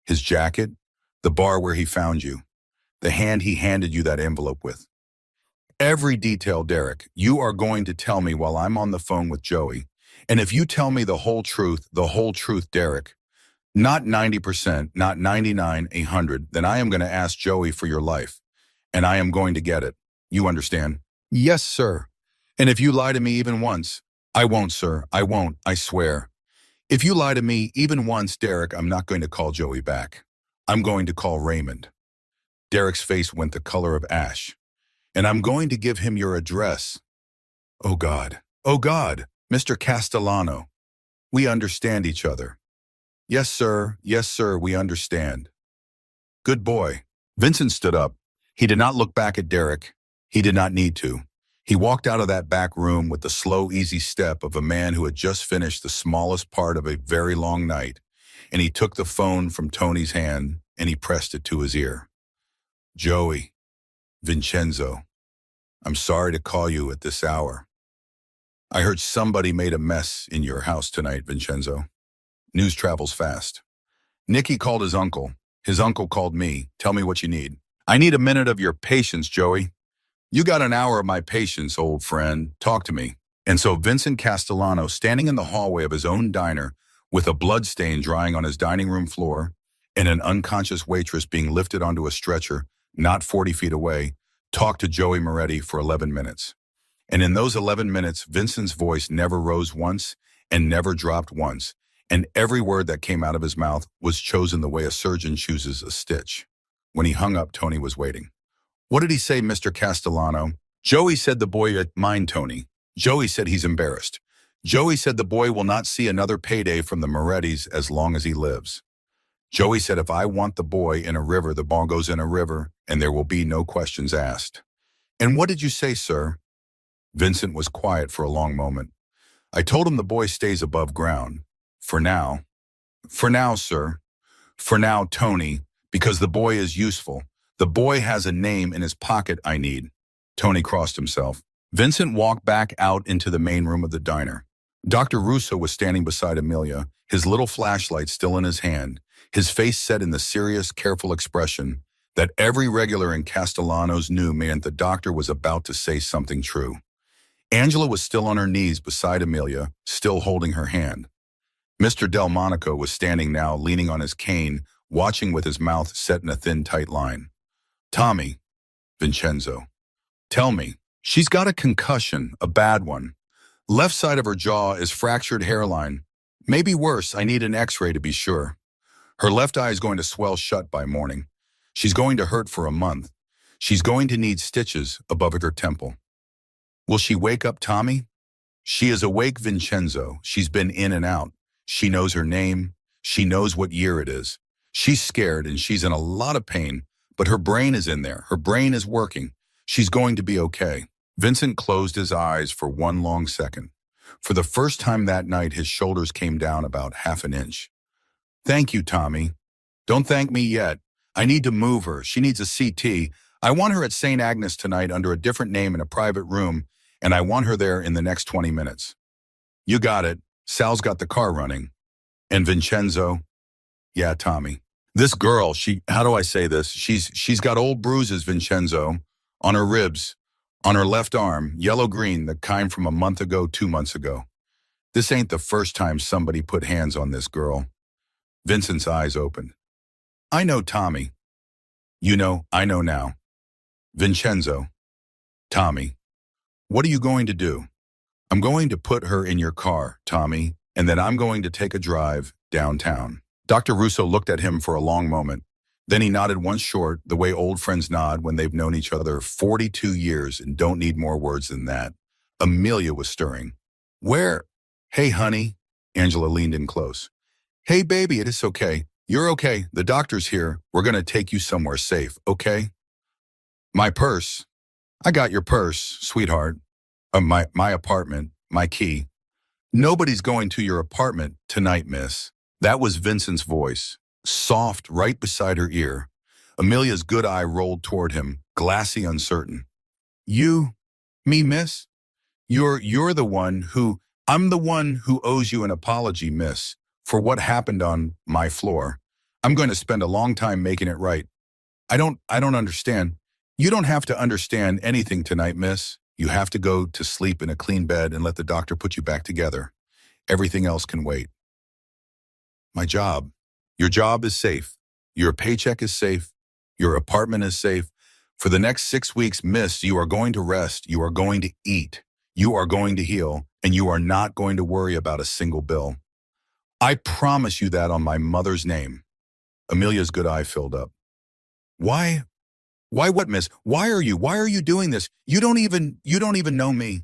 his jacket, the bar where he found you, the hand he handed you that envelope with. Every detail, Derek, you are going to tell me while I'm on the phone with Joey. And if you tell me the whole truth, Derek, not 90%, not 99, 100, then I am going to ask Joey for your life. And I am going to get it. You understand? Yes, sir. And if you lie to me even once, I won't, sir. I won't, I swear. If you lie to me even once, Derek, I'm not going to call Joey back. I'm going to call Raymond. Derek's face went the color of ash. And I'm going to give him your address. Oh, God. Oh, God. Mr. Castellano. We understand each other. Yes, sir. Yes, sir. We understand. Good boy. Vincent stood up. He did not look back at Derek. He did not need to. He walked out of that back room with the slow, easy step of a man who had just finished the smallest part of a very long night, and he took the phone from Tony's hand and he pressed it to his ear. Joey, Vincenzo, I'm sorry to call you at this hour. I heard somebody made a mess in your house tonight, Vincenzo. News travels fast. Nicky called his uncle. His uncle called me. Tell me what you need. I need a minute of your patience, Joey. You got an hour of my patience, old friend. Talk to me. And so Vincent Castellano, standing in the hallway of his own diner with a blood stain drying on his dining room floor and an unconscious waitress being lifted onto a stretcher not 40 feet away, talked to Joey Moretti for 11 minutes. And in those 11 minutes, Vincent's voice never rose once and never dropped once, and every word that came out of his mouth was chosen the way a surgeon chooses a stitch. When he hung up, Tony was waiting. What did he say, Mr. Castellano? Joey said the boy mind Tony. Joey said he's embarrassed. Joey said the boy will not see another payday from the Morettis as long as he lives. Joey said if I want the boy in a river, the ball goes in a river, and there will be no questions asked. And what did you say, sir? Vincent was quiet for a long moment. I told him the boy stays above ground. For now. For now, sir. For now, Tony, because the boy is useful. The boy has a name in his pocket I need. Tony crossed himself. Vincent walked back out into the main room of the diner. Dr. Russo was standing beside Amelia, his little flashlight still in his hand, his face set in the serious, careful expression that every regular in Castellanos knew meant the doctor was about to say something true. Angela was still on her knees beside Amelia, still holding her hand. Mr. Delmonico was standing now, leaning on his cane, watching with his mouth set in a thin, tight line. Tommy, Vincenzo, tell me, she's got a concussion, a bad one. Left side of her jaw is fractured hairline. Maybe worse, I need an x-ray to be sure. Her left eye is going to swell shut by morning. She's going to hurt for a month. She's going to need stitches above her temple. Will she wake up, Tommy? She is awake, Vincenzo. She's been in and out. She knows her name. She knows what year it is. She's scared and she's in a lot of pain, but her brain is in there. Her brain is working. She's going to be okay. Vincent closed his eyes for one long second. For the first time that night, his shoulders came down about half an inch. Thank you, Tommy. Don't thank me yet. I need to move her. She needs a CT. I want her at St. Agnes tonight under a different name in a private room, and I want her there in the next 20 minutes. You got it. Sal's got the car running. And Vincenzo? Yeah, Tommy. This girl, how do I say this? She's got old bruises, Vincenzo, on her ribs, on her left arm, yellow-green, the kind from a month ago, 2 months ago. This ain't the first time somebody put hands on this girl. Vincent's eyes opened. I know, Tommy. You know, I know now. Vincenzo. Tommy. What are you going to do? I'm going to put her in your car, Tommy, and then I'm going to take a drive downtown. Dr. Russo looked at him for a long moment. Then he nodded once short, the way old friends nod when they've known each other 42 years and don't need more words than that. Amelia was stirring. Where? Hey, honey. Angela leaned in close. Hey, baby, it is okay. You're okay. The doctor's here. We're going to take you somewhere safe, okay? My purse. I got your purse, sweetheart. My apartment, my key. Nobody's going to your apartment tonight, miss. That was Vincent's voice, soft right beside her ear. Amelia's good eye rolled toward him, glassy, uncertain. Me, miss? You're the one who, I'm the one who owes you an apology, miss, for what happened on my floor. I'm going to spend a long time making it right. I don't understand. You don't have to understand anything tonight, miss. You have to go to sleep in a clean bed and let the doctor put you back together. Everything else can wait. My job. Your job is safe. Your paycheck is safe. Your apartment is safe. For the next 6 weeks, miss, you are going to rest. You are going to eat. You are going to heal. And you are not going to worry about a single bill. I promise you that on my mother's name. Amelia's good eye filled up. Why what, miss? Why are you doing this? You don't even know me.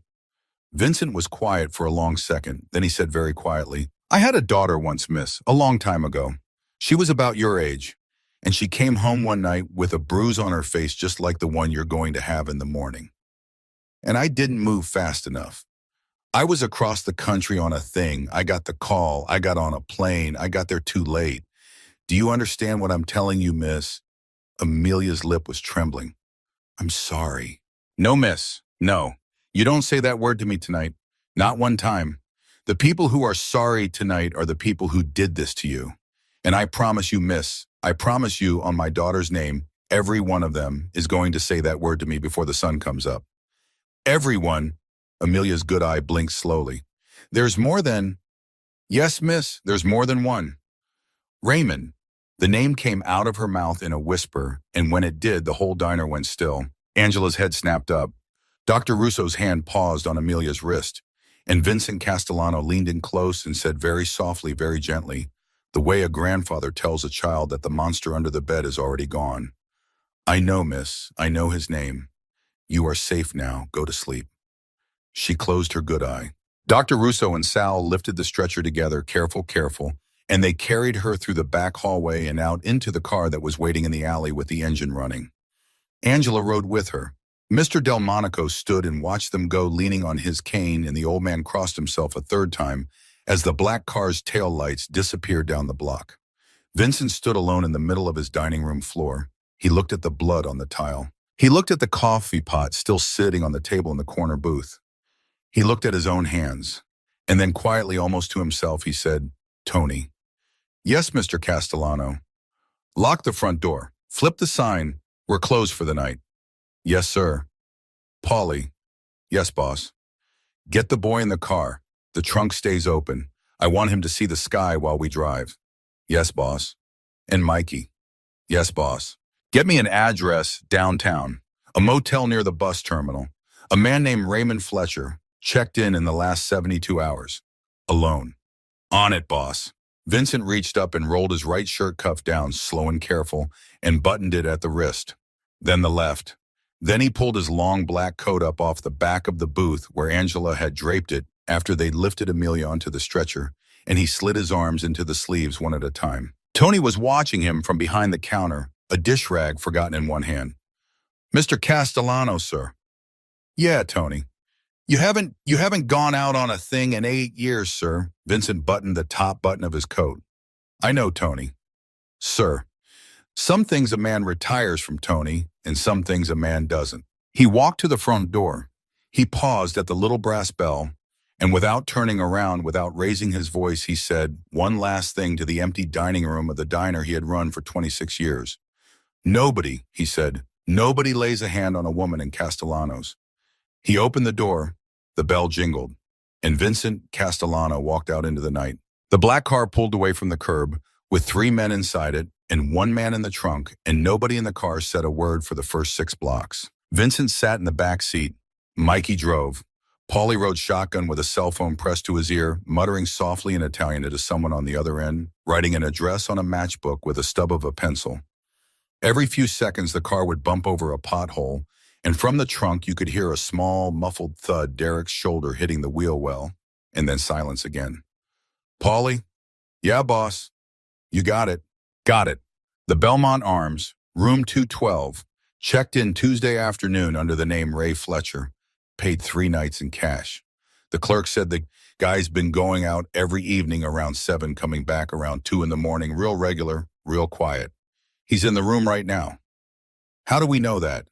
Vincent was quiet for a long second. Then he said very quietly, I had a daughter once, miss, a long time ago. She was about your age, and she came home one night with a bruise on her face just like the one you're going to have in the morning. And I didn't move fast enough. I was across the country on a thing. I got the call. I got on a plane. I got there too late. Do you understand what I'm telling you, miss? Amelia's lip was trembling. I'm sorry. No, miss. No. You don't say that word to me tonight. Not one time. The people who are sorry tonight are the people who did this to you. And I promise you, miss, I promise you on my daughter's name, every one of them is going to say that word to me before the sun comes up. Everyone. Amelia's good eye blinked slowly. There's more than... Yes, miss, there's more than one. Raymond. The name came out of her mouth in a whisper, and when it did, the whole diner went still. Angela's head snapped up. Dr. Russo's hand paused on Amelia's wrist, and Vincent Castellano leaned in close and said very softly, very gently, the way a grandfather tells a child that the monster under the bed is already gone. I know, miss. I know his name. You are safe now. Go to sleep. She closed her good eye. Dr. Russo and Sal lifted the stretcher together, careful, and they carried her through the back hallway and out into the car that was waiting in the alley with the engine running. Angela rode with her. Mr. Delmonico stood and watched them go, leaning on his cane, and the old man crossed himself a third time as the black car's tail lights disappeared down the block. Vincent stood alone in the middle of his dining room floor. He looked at the blood on the tile. He looked at the coffee pot still sitting on the table in the corner booth. He looked at his own hands. And then quietly, almost to himself, he said, Tony, Yes, Mr. Castellano. Lock the front door. Flip the sign. We're closed for the night. Yes, sir. Polly. Yes, boss. Get the boy in the car. The trunk stays open. I want him to see the sky while we drive. Yes, boss. And Mikey. Yes, boss. Get me an address downtown. A motel near the bus terminal. A man named Raymond Fletcher. Checked in the last 72 hours. Alone. On it, boss. Vincent reached up and rolled his right shirt cuff down, slow and careful, and buttoned it at the wrist. Then the left. Then he pulled his long black coat up off the back of the booth where Angela had draped it after they'd lifted Amelia onto the stretcher, and he slid his arms into the sleeves one at a time. Tony was watching him from behind the counter, a dish rag forgotten in one hand. Mr. Castellano, sir. Yeah, Tony. You haven't gone out on a thing in 8 years, sir. Vincent buttoned the top button of his coat. I know, Tony. Sir, some things a man retires from, Tony, and some things a man doesn't. He walked to the front door. He paused at the little brass bell, and without turning around, without raising his voice, he said one last thing to the empty dining room of the diner he had run for 26 years. Nobody, he said, nobody lays a hand on a woman in Castellanos. He opened the door, the bell jingled, and Vincent Castellano walked out into the night. The black car pulled away from the curb, with 3 men inside it and 1 man in the trunk, and nobody in the car said a word for the first 6 blocks. Vincent sat in the back seat. Mikey drove. Paulie rode shotgun with a cell phone pressed to his ear, muttering softly in Italian to someone on the other end, writing an address on a matchbook with a stub of a pencil. Every few seconds, the car would bump over a pothole, and from the trunk you could hear a small, muffled thud, Derek's shoulder hitting the wheel well, and then silence again. Paulie? Yeah, boss. You got it. Got it. The Belmont Arms, room 212, checked in Tuesday afternoon under the name Ray Fletcher, paid 3 nights in cash. The clerk said the guy's been going out every evening around 7, coming back around 2 in the morning, real regular, real quiet. He's in the room right now. How do we know that?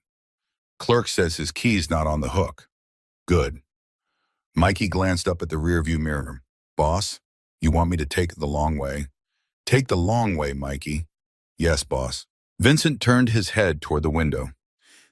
Clerk says his key's not on the hook. Good. Mikey glanced up at the rearview mirror. Boss, you want me to take the long way? Take the long way, Mikey. Yes, boss. Vincent turned his head toward the window.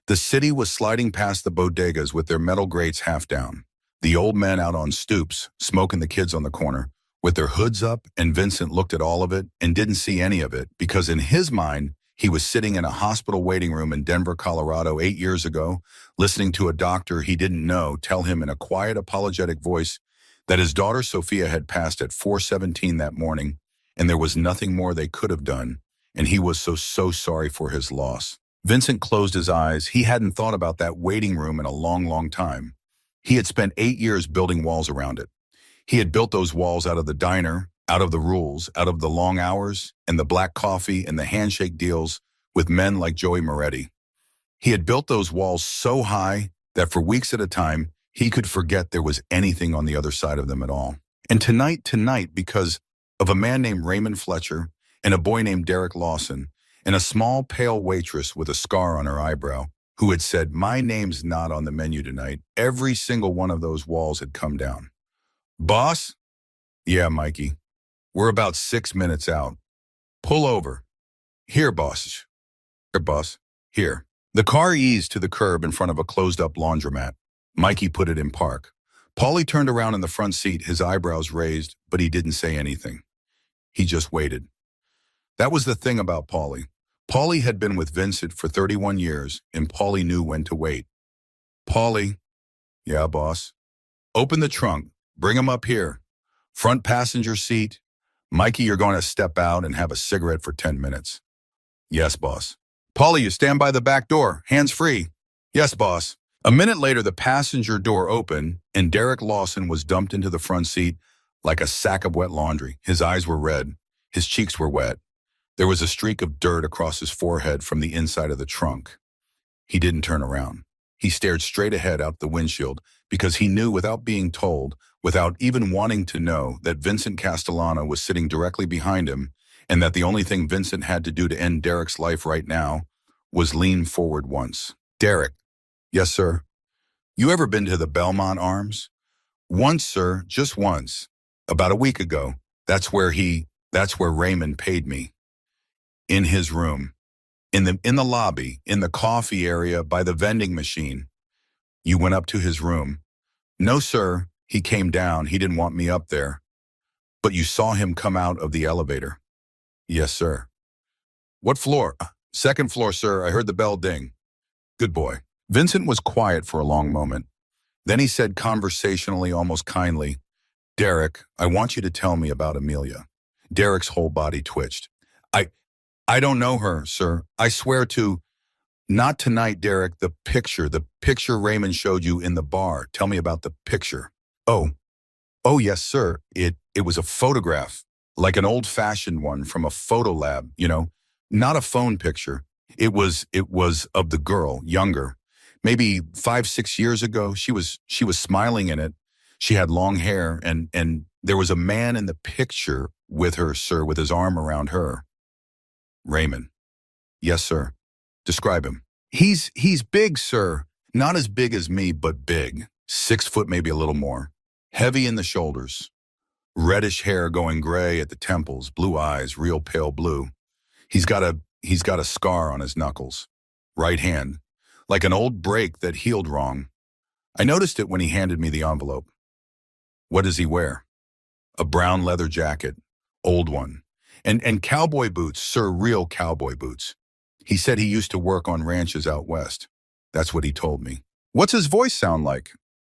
The city was sliding past the bodegas with their metal grates half down. The old men out on stoops, smoking the kids on the corner, with their hoods up, and Vincent looked at all of it and didn't see any of it because in his mind, he was sitting in a hospital waiting room in Denver, Colorado 8 years ago, listening to a doctor he didn't know tell him in a quiet, apologetic voice that his daughter Sophia had passed at 4:17 that morning, and there was nothing more they could have done, and he was so sorry for his loss. Vincent closed his eyes. He hadn't thought about that waiting room in a long time. He had spent 8 years building walls around it. He had built those walls out of the diner, out of the rules, out of the long hours, and the black coffee and the handshake deals with men like Joey Moretti. He had built those walls so high that for weeks at a time, he could forget there was anything on the other side of them at all. And tonight, because of a man named Raymond Fletcher and a boy named Derek Lawson and a small pale waitress with a scar on her eyebrow who had said, "My name's not on the menu tonight," every single one of those walls had come down. Boss? Yeah, Mikey. We're about 6 minutes out. Pull over. Here, boss. Here, boss. Here. The car eased to the curb in front of a closed-up laundromat. Mikey put it in park. Paulie turned around in the front seat, his eyebrows raised, but he didn't say anything. He just waited. That was the thing about Paulie. Paulie had been with Vincent for 31 years, and Paulie knew when to wait. Paulie. Yeah, boss. Open the trunk. Bring him up here. Front passenger seat. Mikey, you're going to step out and have a cigarette for 10 minutes. Yes, boss. Paulie, you stand by the back door. Hands free. Yes, boss. A minute later, the passenger door opened, and Derek Lawson was dumped into the front seat like a sack of wet laundry. His eyes were red. His cheeks were wet. There was a streak of dirt across his forehead from the inside of the trunk. He didn't turn around. He stared straight ahead out the windshield because he knew without being told, without even wanting to know, that Vincent Castellano was sitting directly behind him and that the only thing Vincent had to do to end Derek's life right now was lean forward once. Derek. Yes, sir. You ever been to the Belmont Arms? Once, sir, just once. About a week ago. That's where he... That's where Raymond paid me. In his room. In the lobby, in the coffee area, by the vending machine. You went up to his room. No, sir. He came down. He didn't want me up there. But you saw him come out of the elevator. Yes, sir. What floor? Second floor, sir. I heard the bell ding. Good boy. Vincent was quiet for a long moment. Then he said conversationally, almost kindly, Derek, I want you to tell me about Amelia. Derek's whole body twitched. I I don't know her, sir. I swear to, not tonight, Derek, the picture Raymond showed you in the bar. Tell me about the picture. Oh, oh yes, sir. It was a photograph, like an old-fashioned one from a photo lab, not a phone picture. It was of the girl, younger. Maybe 5, 6 years ago, she was smiling in it. She had long hair, and there was a man in the picture with her, sir, with his arm around her. Raymond. Yes, sir. Describe him. He's big, sir. Not as big as me, but big. 6 foot, maybe a little more. Heavy in the shoulders. Reddish hair going gray at the temples, blue eyes, real pale blue. He's got a scar on his knuckles. Right hand. Like an old break that healed wrong. I noticed it when he handed me the envelope. What does he wear? A brown leather jacket. Old one. And cowboy boots, sir, real cowboy boots. He said he used to work on ranches out west. That's what he told me. What's his voice sound like?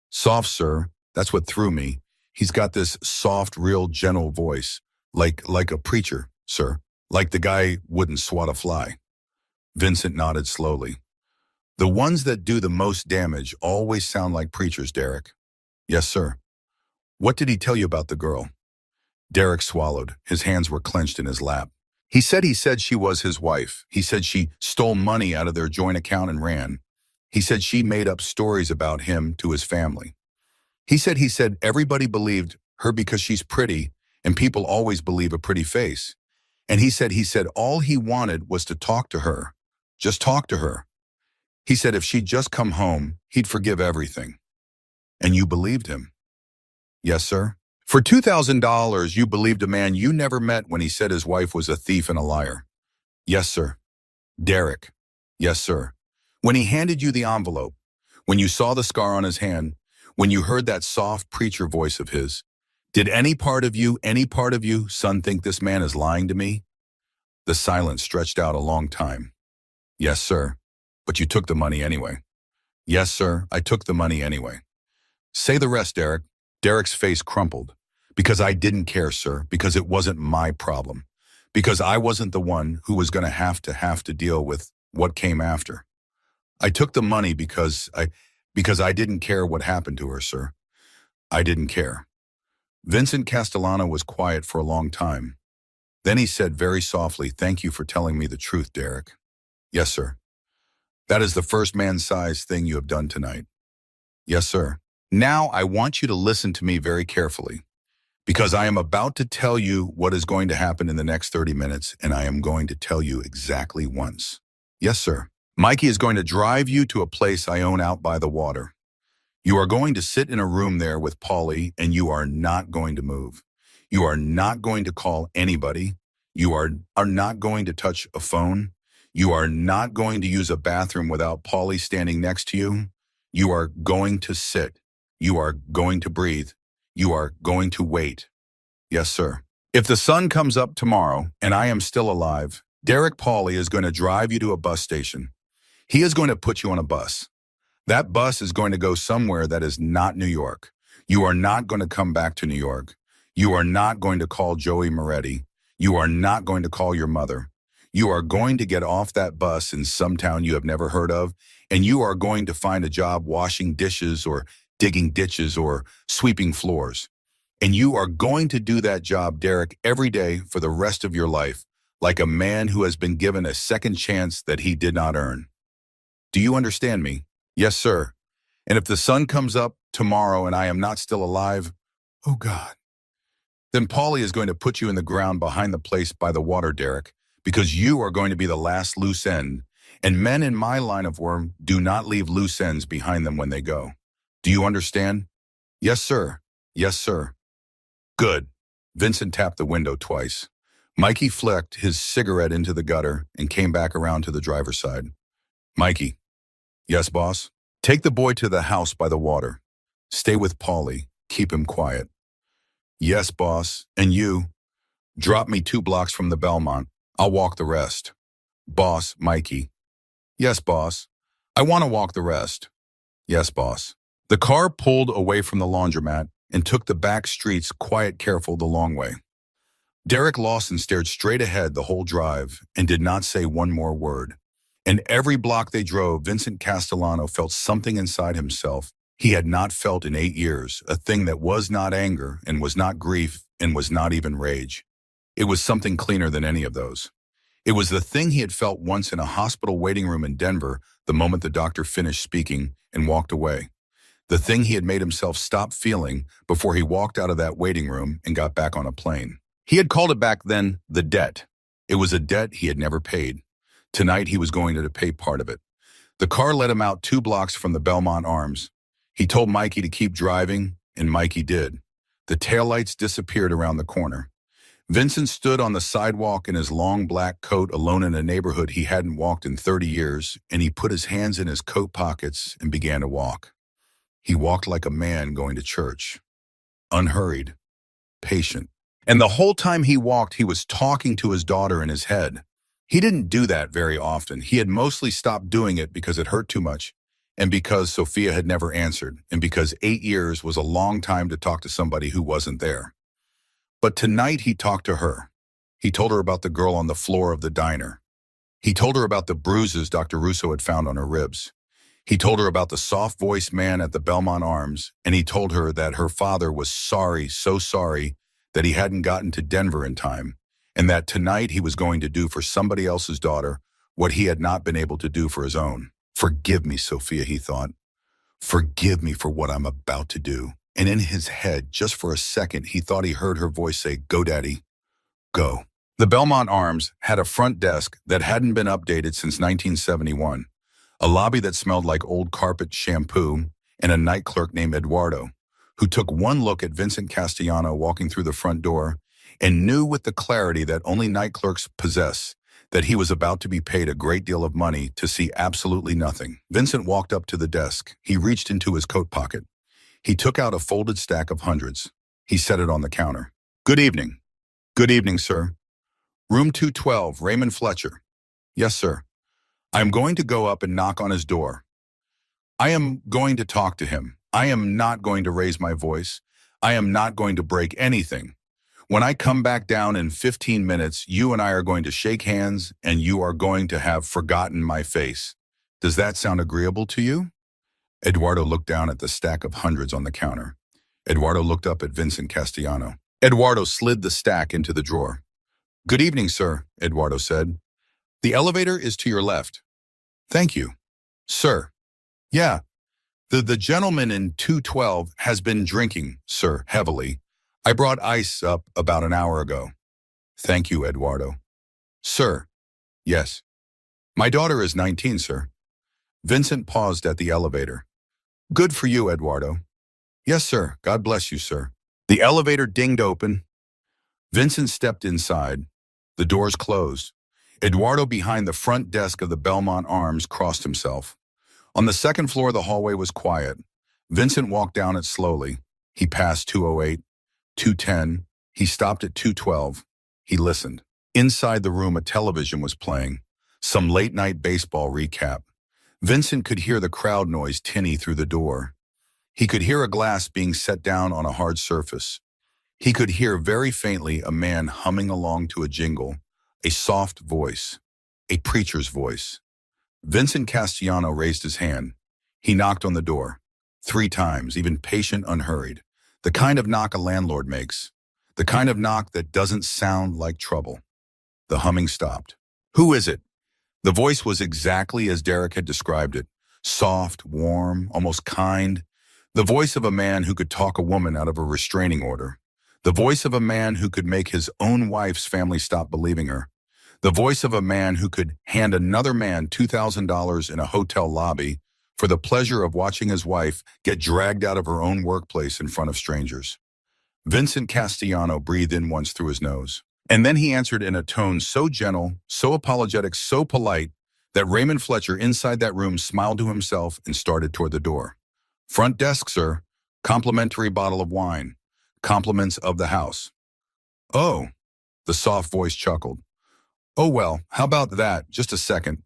Soft, sir. That's what threw me. He's got this soft, real gentle voice, like a preacher, sir. Like the guy wouldn't swat a fly. Vincent nodded slowly. The ones that do the most damage always sound like preachers, Derek. Yes, sir. What did he tell you about the girl? Derek swallowed. His hands were clenched in his lap. He said she was his wife. He said she stole money out of their joint account and ran. He said she made up stories about him to his family. He said everybody believed her because she's pretty, and people always believe a pretty face. And he said all he wanted was to talk to her. Just talk to her. He said if she'd just come home, he'd forgive everything. And you believed him? Yes, sir. For $2,000, you believed a man you never met when he said his wife was a thief and a liar. Yes, sir. Derek. Yes, sir. When he handed you the envelope, when you saw the scar on his hand, when you heard that soft preacher voice of his, did any part of you, son, think this man is lying to me? The silence stretched out a long time. Yes, sir. But you took the money anyway. Yes, sir. I took the money anyway. Say the rest, Derek. Derek's face crumpled. Because I didn't care, sir. Because it wasn't my problem. Because I wasn't the one who was going to have to deal with what came after. I took the money because I didn't care what happened to her, sir. I didn't care. Vincent Castellano was quiet for a long time. Then he said very softly, thank you for telling me the truth, Derek. Yes, sir. That is the first man-sized thing you have done tonight. Yes, sir. Now I want you to listen to me very carefully, because I am about to tell you what is going to happen in the next 30 minutes, and I am going to tell you exactly once. Yes, sir. Mikey is going to drive you to a place I own out by the water. You are going to sit in a room there with Paulie, and you are not going to move. You are not going to call anybody. You are not going to touch a phone. You are not going to use a bathroom without Paulie standing next to you. You are going to sit. You are going to breathe. You are going to wait. Yes, sir. If the sun comes up tomorrow and I am still alive, Derek Pauly is going to drive you to a bus station. He is going to put you on a bus. That bus is going to go somewhere that is not New York. You are not going to come back to New York. You are not going to call Joey Moretti. You are not going to call your mother. You are going to get off that bus in some town you have never heard of, and you are going to find a job washing dishes or digging ditches or sweeping floors. And you are going to do that job, Derek, every day for the rest of your life, like a man who has been given a second chance that he did not earn. Do you understand me? Yes, sir. And if the sun comes up tomorrow and I am not still alive, oh God, then Paulie is going to put you in the ground behind the place by the water, Derek, because you are going to be the last loose end. And men in my line of work do not leave loose ends behind them when they go. Do you understand? Yes, sir. Yes, sir. Good. Vincent tapped the window twice. Mikey flicked his cigarette into the gutter and came back around to the driver's side. Mikey. Yes, boss? Take the boy to the house by the water. Stay with Paulie. Keep him quiet. Yes, boss. And you? Drop me 2 blocks from the Belmont. I'll walk the rest. Boss, Mikey. Yes, boss. I want to walk the rest. Yes, boss. The car pulled away from the laundromat and took the back streets quiet careful the long way. Derek Lawson stared straight ahead the whole drive and did not say one more word. And every block they drove, Vincent Castellano felt something inside himself he had not felt in 8 years, a thing that was not anger and was not grief and was not even rage. It was something cleaner than any of those. It was the thing he had felt once in a hospital waiting room in Denver the moment the doctor finished speaking and walked away. The thing he had made himself stop feeling before he walked out of that waiting room and got back on a plane. He had called it back then the debt. It was a debt he had never paid. Tonight he was going to pay part of it. The car let him out 2 blocks from the Belmont Arms. He told Mikey to keep driving, and Mikey did. The taillights disappeared around the corner. Vincent stood on the sidewalk in his long black coat alone in a neighborhood he hadn't walked in 30 years, and he put his hands in his coat pockets and began to walk. He walked like a man going to church. Unhurried. Patient. And the whole time he walked, he was talking to his daughter in his head. He didn't do that very often. He had mostly stopped doing it because it hurt too much, and because Sophia had never answered, and because 8 years was a long time to talk to somebody who wasn't there. But tonight he talked to her. He told her about the girl on the floor of the diner. He told her about the bruises Dr. Russo had found on her ribs. He told her about the soft-voiced man at the Belmont Arms, and he told her that her father was sorry, so sorry, that he hadn't gotten to Denver in time, and that tonight he was going to do for somebody else's daughter what he had not been able to do for his own. Forgive me, Sophia, he thought. Forgive me for what I'm about to do. And in his head, just for a second, he thought he heard her voice say, "Go, Daddy, go." The Belmont Arms had a front desk that hadn't been updated since 1971, a lobby that smelled like old carpet shampoo, and a night clerk named Eduardo, who took one look at Vincent Castellano walking through the front door and knew with the clarity that only night clerks possess that he was about to be paid a great deal of money to see absolutely nothing. Vincent walked up to the desk. He reached into his coat pocket. He took out a folded stack of hundreds. He set it on the counter. "Good evening." "Good evening, sir." "Room 212, Raymond Fletcher." "Yes, sir." "I am going to go up and knock on his door. I am going to talk to him. I am not going to raise my voice. I am not going to break anything. When I come back down in 15 minutes, you and I are going to shake hands, and you are going to have forgotten my face. Does that sound agreeable to you?" Eduardo looked down at the stack of hundreds on the counter. Eduardo looked up at Vincent Castellano. Eduardo slid the stack into the drawer. "Good evening, sir," Eduardo said. "The elevator is to your left." "Thank you." "Sir." "Yeah. The gentleman in 212 has been drinking, sir, heavily. I brought ice up about an hour ago." "Thank you, Eduardo." "Sir." "Yes." "My daughter is 19, sir." Vincent paused at the elevator. "Good for you, Eduardo." "Yes, sir. God bless you, sir." The elevator dinged open. Vincent stepped inside. The doors closed. Eduardo, behind the front desk of the Belmont Arms, crossed himself. On the second floor, the hallway was quiet. Vincent walked down it slowly. He passed 208, 210. He stopped at 212. He listened. Inside the room, a television was playing. Some late-night baseball recap. Vincent could hear the crowd noise tinny through the door. He could hear a glass being set down on a hard surface. He could hear very faintly a man humming along to a jingle, a soft voice, a preacher's voice. Vincent Castellano raised his hand. He knocked on the door. 3 times, even patient, unhurried. The kind of knock a landlord makes. The kind of knock that doesn't sound like trouble. The humming stopped. "Who is it?" The voice was exactly as Derek had described it. Soft, warm, almost kind. The voice of a man who could talk a woman out of a restraining order. The voice of a man who could make his own wife's family stop believing her. The voice of a man who could hand another man $2,000 in a hotel lobby for the pleasure of watching his wife get dragged out of her own workplace in front of strangers. Vincent Castellano breathed in once through his nose. And then he answered in a tone so gentle, so apologetic, so polite, that Raymond Fletcher inside that room smiled to himself and started toward the door. "Front desk, sir. Complimentary bottle of wine. Compliments of the house." "Oh," the soft voice chuckled. "Oh well, how about that? Just a second."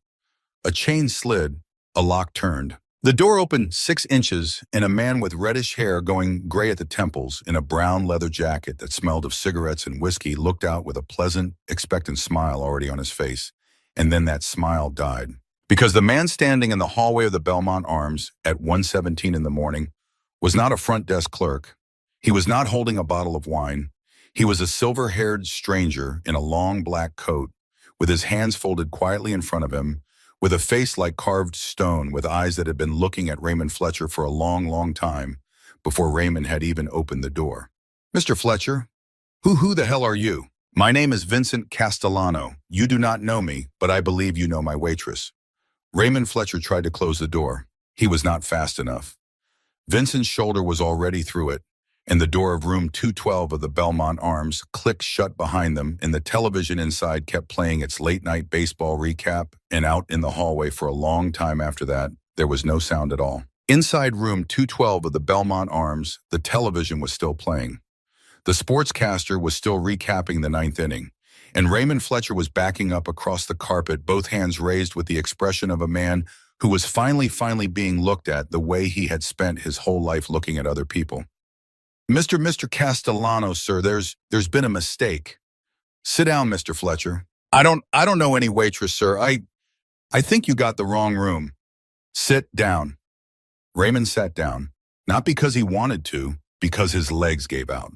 A chain slid, a lock turned. The door opened 6 inches, and a man with reddish hair going gray at the temples in a brown leather jacket that smelled of cigarettes and whiskey looked out with a pleasant, expectant smile already on his face. And then that smile died. Because the man standing in the hallway of the Belmont Arms at 1:17 in the morning was not a front desk clerk. He was not holding a bottle of wine. He was a silver-haired stranger in a long black coat, with his hands folded quietly in front of him, with a face like carved stone, with eyes that had been looking at Raymond Fletcher for a long, long time, before Raymond had even opened the door. "Mr. Fletcher, who the hell are you?" "My name is Vincent Castellano. You do not know me, but I believe you know my waitress." Raymond Fletcher tried to close the door. He was not fast enough. Vincent's shoulder was already through it, and the door of room 212 of the Belmont Arms clicked shut behind them, and the television inside kept playing its late-night baseball recap, and out in the hallway for a long time after that, there was no sound at all. Inside room 212 of the Belmont Arms, the television was still playing. The sportscaster was still recapping the 9th inning, and Raymond Fletcher was backing up across the carpet, both hands raised with the expression of a man who was finally being looked at the way he had spent his whole life looking at other people. Mr. Castellano, sir, there's been a mistake." "Sit down, Mr. Fletcher." I don't know any waitress, sir. I think you got the wrong room." "Sit down." Raymond sat down, not because he wanted to, because his legs gave out.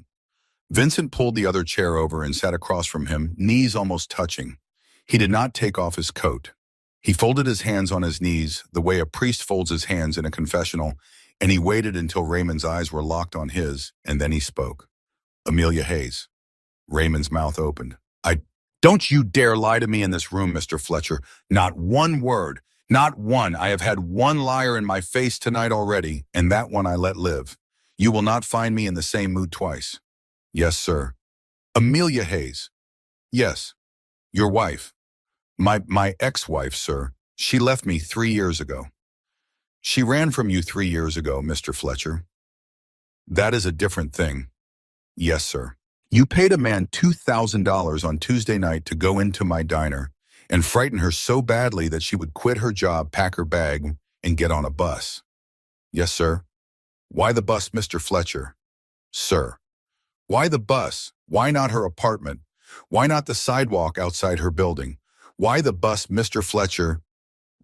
Vincent pulled the other chair over and sat across from him, knees almost touching. He did not take off his coat. He folded his hands on his knees, the way a priest folds his hands in a confessional, and he waited until Raymond's eyes were locked on his, and then he spoke. "Amelia Hayes." Raymond's mouth opened. Don't you dare lie to me in this room, Mr. Fletcher. Not one word. Not one. I have had one liar in my face tonight already, and that one I let live. You will not find me in the same mood twice." "Yes, sir." "Amelia Hayes." "Yes. Your wife." My ex-wife, sir. She left me 3 years ago." "She ran from you 3 years ago, Mr. Fletcher." "That is a different thing." "Yes, sir. You paid a man $2,000 on Tuesday night to go into my diner and frighten her so badly that she would quit her job, pack her bag, and get on a bus." "Yes, sir." "Why the bus, Mr. Fletcher?" "Sir." "Why the bus? Why not her apartment? Why not the sidewalk outside her building? Why the bus, Mr. Fletcher?"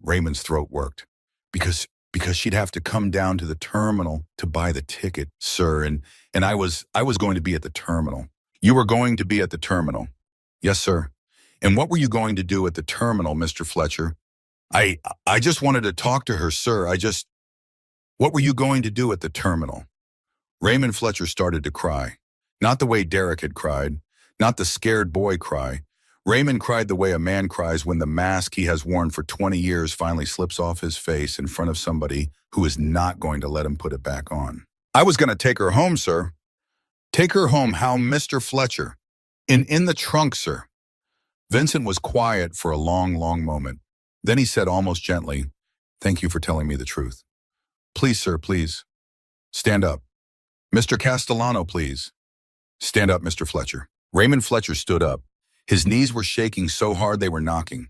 Raymond's throat worked. Because she'd have to come down to the terminal to buy the ticket, sir, and I was going to be at the terminal." "You were going to be at the terminal?" "Yes, sir." "And what were you going to do at the terminal, Mr. Fletcher?" I just wanted to talk to her, sir. What were you going to do at the terminal?" Raymond Fletcher started to cry. Not the way Derek had cried, not the scared boy cry. Raymond cried the way a man cries when the mask he has worn for 20 years finally slips off his face in front of somebody who is not going to let him put it back on. "I was going to take her home, sir." "Take her home how, Mr. Fletcher?" In the trunk, sir." Vincent was quiet for a long, long moment. Then he said almost gently, "Thank you for telling me the truth." "Please, sir, please. Stand up." "Mr. Castellano, please." "Stand up, Mr. Fletcher." Raymond Fletcher stood up. His knees were shaking so hard they were knocking.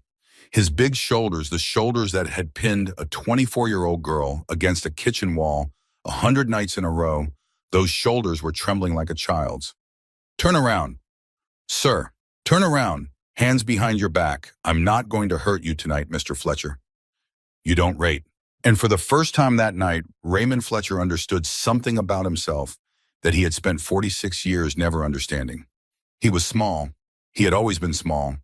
His big shoulders, the shoulders that had pinned a 24-year-old girl against a kitchen wall 100 nights in a row, those shoulders were trembling like a child's. "Turn around." "Sir, turn around. Hands behind your back. I'm not going to hurt you tonight, Mr. Fletcher." "You don't rate." And for the first time that night, Raymond Fletcher understood something about himself that he had spent 46 years never understanding. He was small. He had always been small.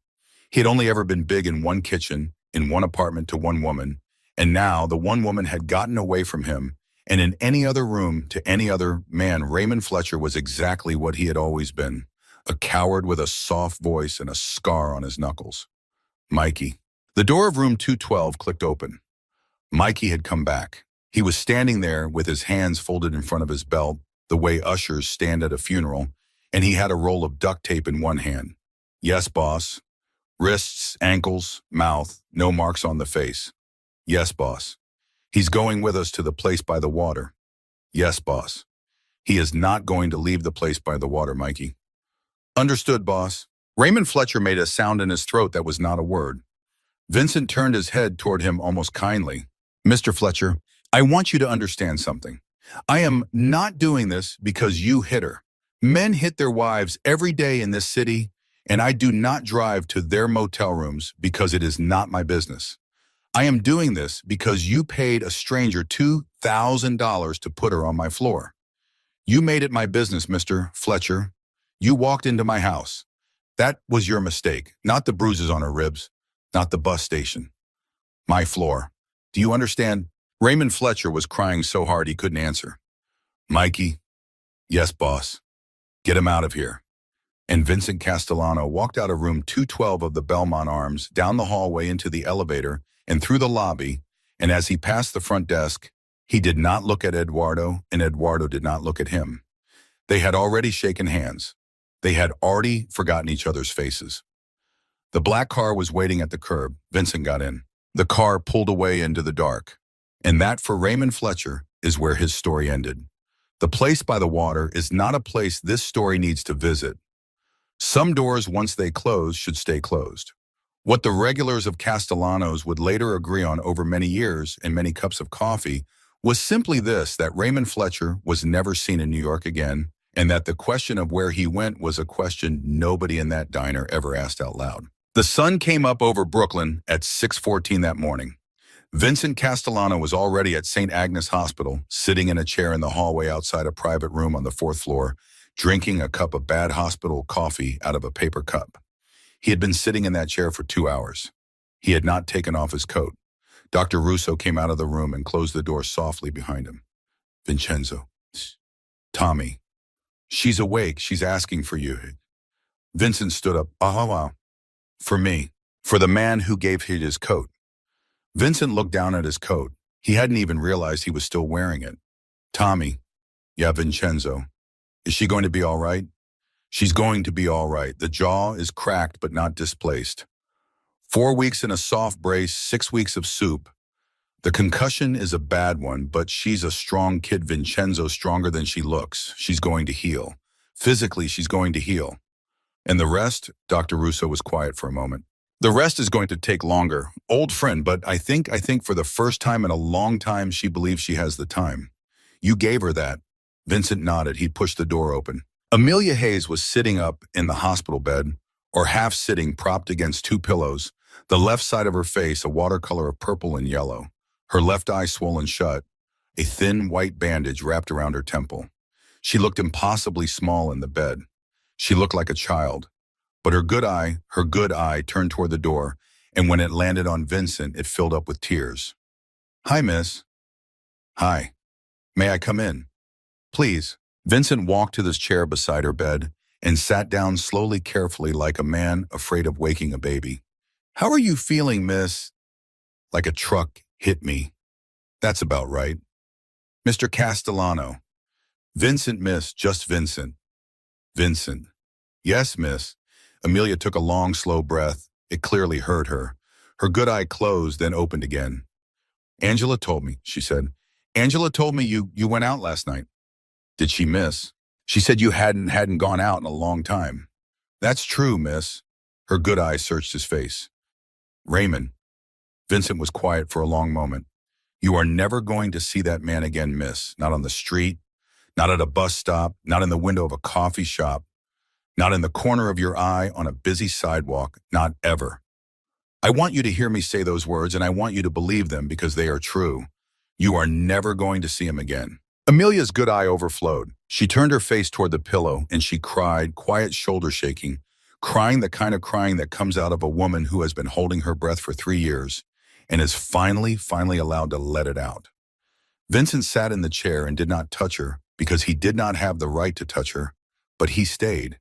He had only ever been big in one kitchen, in one apartment to one woman, and now the one woman had gotten away from him, and in any other room to any other man, Raymond Fletcher was exactly what he had always been, a coward with a soft voice and a scar on his knuckles. Mikey. The door of room 212 clicked open. Mikey had come back. He was standing there with his hands folded in front of his belt, the way ushers stand at a funeral, and he had a roll of duct tape in one hand. Yes, boss. Wrists, ankles, mouth, no marks on the face. Yes, boss. He's going with us to the place by the water. Yes, boss. He is not going to leave the place by the water, Mikey. Understood, boss. Raymond Fletcher made a sound in his throat that was not a word. Vincent turned his head toward him almost kindly. Mr. Fletcher, I want you to understand something. I am not doing this because you hit her. Men hit their wives every day in this city, and I do not drive to their motel rooms because it is not my business. I am doing this because you paid a stranger $2,000 to put her on my floor. You made it my business, Mr. Fletcher. You walked into my house. That was your mistake, not the bruises on her ribs, not the bus station. My floor. Do you understand? Raymond Fletcher was crying so hard he couldn't answer. Mikey? Yes, boss. Get him out of here. And Vincent Castellano walked out of room 212 of the Belmont Arms, down the hallway into the elevator, and through the lobby, and as he passed the front desk, he did not look at Eduardo, and Eduardo did not look at him. They had already shaken hands. They had already forgotten each other's faces. The black car was waiting at the curb. Vincent got in. The car pulled away into the dark. And that, for Raymond Fletcher, is where his story ended. The place by the water is not a place this story needs to visit. Some doors, once they close, should stay closed. What the regulars of Castellanos would later agree on over many years and many cups of coffee was simply this, that Raymond Fletcher was never seen in New York again, and that the question of where he went was a question nobody in that diner ever asked out loud. The sun came up over Brooklyn at 6:14 that morning. Vincent Castellano was already at St. Agnes Hospital, sitting in a chair in the hallway outside a private room on the 4th floor, drinking a cup of bad hospital coffee out of a paper cup. He had been sitting in that chair for 2 hours. He had not taken off his coat. Dr. Russo came out of the room and closed the door softly behind him. Vincenzo. Tommy. She's awake. She's asking for you. Vincent stood up. Wow. For me. For the man who gave him his coat. Vincent looked down at his coat. He hadn't even realized he was still wearing it. Tommy. Yeah, Vincenzo. Is she going to be all right? She's going to be all right. The jaw is cracked but not displaced. 4 weeks in a soft brace, 6 weeks of soup. The concussion is a bad one, but she's a strong kid, Vincenzo, stronger than she looks. She's going to heal. Physically, she's going to heal. And the rest, Dr. Russo was quiet for a moment. The rest is going to take longer. Old friend, but I think for the first time in a long time, she believes she has the time. You gave her that. Vincent nodded. He pushed the door open. Amelia Hayes was sitting up in the hospital bed, or half sitting, propped against 2 pillows, the left side of her face a watercolor of purple and yellow, her left eye swollen shut, a thin white bandage wrapped around her temple. She looked impossibly small in the bed. She looked like a child. But her good eye turned toward the door, and when it landed on Vincent, it filled up with tears. Hi, miss. Hi. May I come in? Please. Vincent walked to this chair beside her bed and sat down slowly, carefully, like a man afraid of waking a baby. How are you feeling, miss? Like a truck hit me. That's about right. Mr. Castellano. Vincent, miss, just Vincent. Vincent. Yes, miss. Amelia took a long, slow breath. It clearly hurt her. Her good eye closed, then opened again. Angela told me, she said. Angela told me you went out last night. Did she miss? She said you hadn't gone out in a long time. That's true, miss. Her good eye searched his face. Raymond. Vincent was quiet for a long moment. You are never going to see that man again, miss. Not on the street, not at a bus stop, not in the window of a coffee shop, not in the corner of your eye on a busy sidewalk, not ever. I want you to hear me say those words, and I want you to believe them because they are true. You are never going to see him again. Amelia's good eye overflowed. She turned her face toward the pillow, and she cried, quiet shoulder shaking, crying the kind of crying that comes out of a woman who has been holding her breath for 3 years and is finally allowed to let it out. Vincent sat in the chair and did not touch her because he did not have the right to touch her, but he stayed.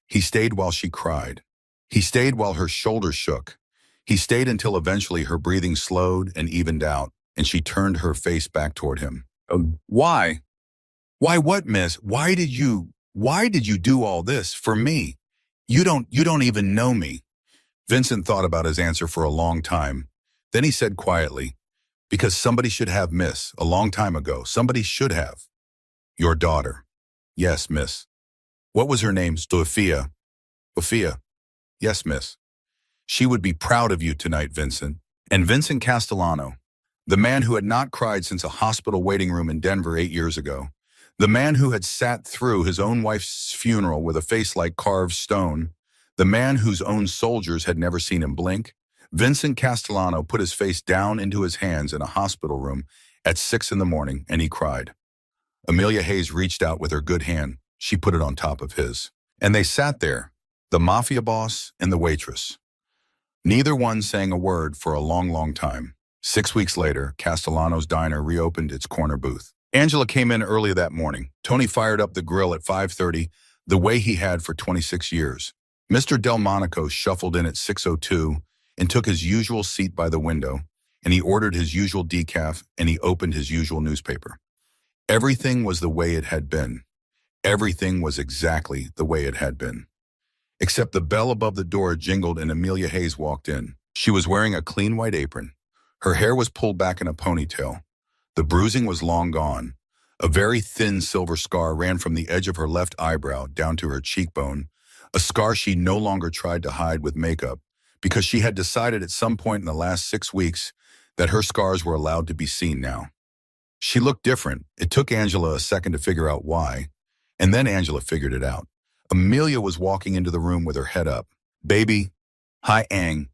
He stayed while she cried. He stayed while her shoulders shook. He stayed until eventually her breathing slowed and evened out, and she turned her face back toward him. Why? Why what, miss? Why did you do all this for me? You don't even know me." Vincent thought about his answer for a long time. Then he said quietly, "Because somebody should have, miss, a long time ago. Somebody should have." "Your daughter." "Yes, miss." "What was her name?" "Sophia." "Sophia." "Yes, miss." "She would be proud of you tonight, Vincent." And Vincent Castellano, the man who had not cried since a hospital waiting room in Denver 8 years ago, the man who had sat through his own wife's funeral with a face like carved stone, the man whose own soldiers had never seen him blink, Vincent Castellano put his face down into his hands in a hospital room at 6 in the morning, and he cried. Amelia Hayes reached out with her good hand. She put it on top of his. And they sat there, the Mafia boss and the waitress. Neither one saying a word for a long, long time. 6 weeks later, Castellano's diner reopened its corner booth. Angela came in early that morning. Tony fired up the grill at 5:30, the way he had for 26 years. Mr. Delmonico shuffled in at 6:02 and took his usual seat by the window, and he ordered his usual decaf, and he opened his usual newspaper. Everything was the way it had been. Everything was exactly the way it had been. Except the bell above the door jingled and Amelia Hayes walked in. She was wearing a clean white apron. Her hair was pulled back in a ponytail. The bruising was long gone. A very thin silver scar ran from the edge of her left eyebrow down to her cheekbone, a scar she no longer tried to hide with makeup, because she had decided at some point in the last 6 weeks that her scars were allowed to be seen now. She looked different. It took Angela a second to figure out why, and then Angela figured it out. Amelia was walking into the room with her head up. "Baby." "Hi, Ang."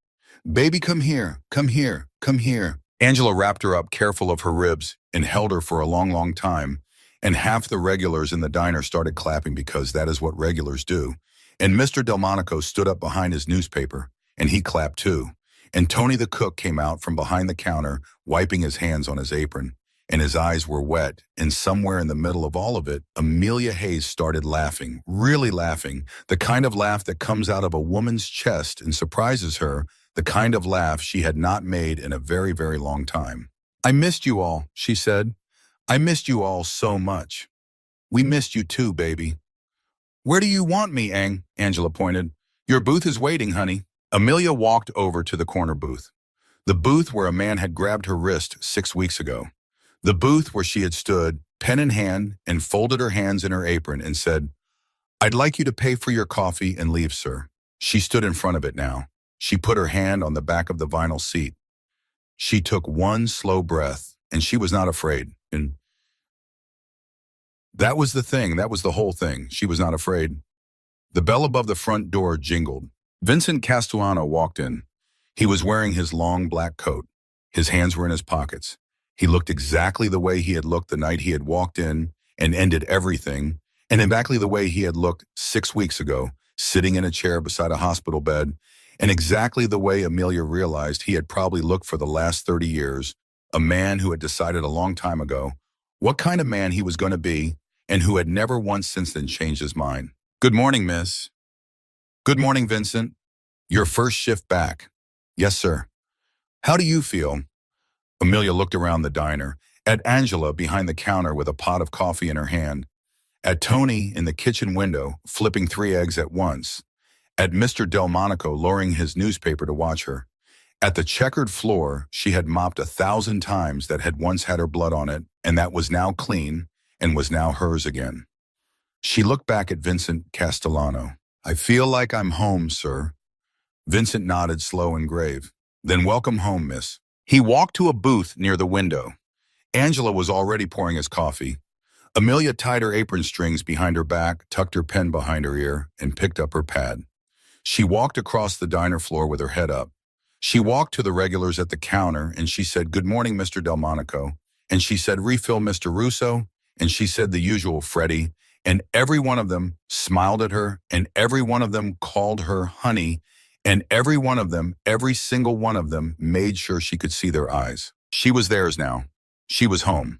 "Baby, come here, come here, come here." Angela wrapped her up, careful of her ribs, and held her for a long, long time, and half the regulars in the diner started clapping because that is what regulars do. And Mr. Delmonico stood up behind his newspaper, and he clapped too. And Tony the cook came out from behind the counter, wiping his hands on his apron, and his eyes were wet, and somewhere in the middle of all of it, Amelia Hayes started laughing, really laughing, the kind of laugh that comes out of a woman's chest and surprises her, the kind of laugh she had not made in a very, very long time. "I missed you all," she said. "I missed you all so much." "We missed you too, baby." "Where do you want me, Ang?" Angela pointed. "Your booth is waiting, honey." Amelia walked over to the corner booth. The booth where a man had grabbed her wrist 6 weeks ago. The booth where she had stood, pen in hand, and folded her hands in her apron and said, "I'd like you to pay for your coffee and leave, sir." She stood in front of it now. She put her hand on the back of the vinyl seat. She took one slow breath, and she was not afraid. And that was the thing. That was the whole thing. She was not afraid. The bell above the front door jingled. Vincent Castellano walked in. He was wearing his long black coat. His hands were in his pockets. He looked exactly the way he had looked the night he had walked in and ended everything, and exactly the way he had looked 6 weeks ago, sitting in a chair beside a hospital bed, and exactly the way Amelia realized he had probably looked for the last 30 years, a man who had decided a long time ago what kind of man he was going to be and who had never once since then changed his mind. "Good morning, miss." "Good morning, Vincent. Your first shift back." "Yes, sir." "How do you feel?" Amelia looked around the diner, at Angela behind the counter with a pot of coffee in her hand, at Tony in the kitchen window flipping 3 eggs at once, at Mr. Delmonico lowering his newspaper to watch her, at the checkered floor she had mopped 1,000 times that had once had her blood on it and that was now clean and was now hers again. She looked back at Vincent Castellano. "I feel like I'm home, sir." Vincent nodded, slow and grave. "Then welcome home, miss." He walked to a booth near the window. Angela was already pouring his coffee. Amelia tied her apron strings behind her back, tucked her pen behind her ear, and picked up her pad. She walked across the diner floor with her head up. She walked to the regulars at the counter, and she said, "Good morning, Mr. Delmonico." And she said, "Refill, Mr. Russo." And she said the usual, "Freddie." And every one of them smiled at her, and every one of them called her honey, and every one of them, every single one of them, made sure she could see their eyes. She was theirs now. She was home.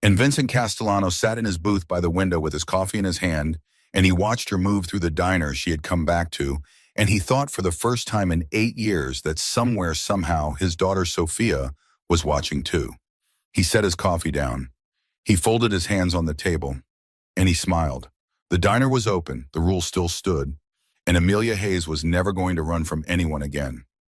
And Vincent Castellano sat in his booth by the window with his coffee in his hand, and he watched her move through the diner she had come back to, and he thought for the first time in 8 years that somewhere, somehow, his daughter Sophia was watching too. He set his coffee down. He folded his hands on the table, and he smiled. The diner was open. The rule still stood. And Amelia Hayes was never going to run from anyone again.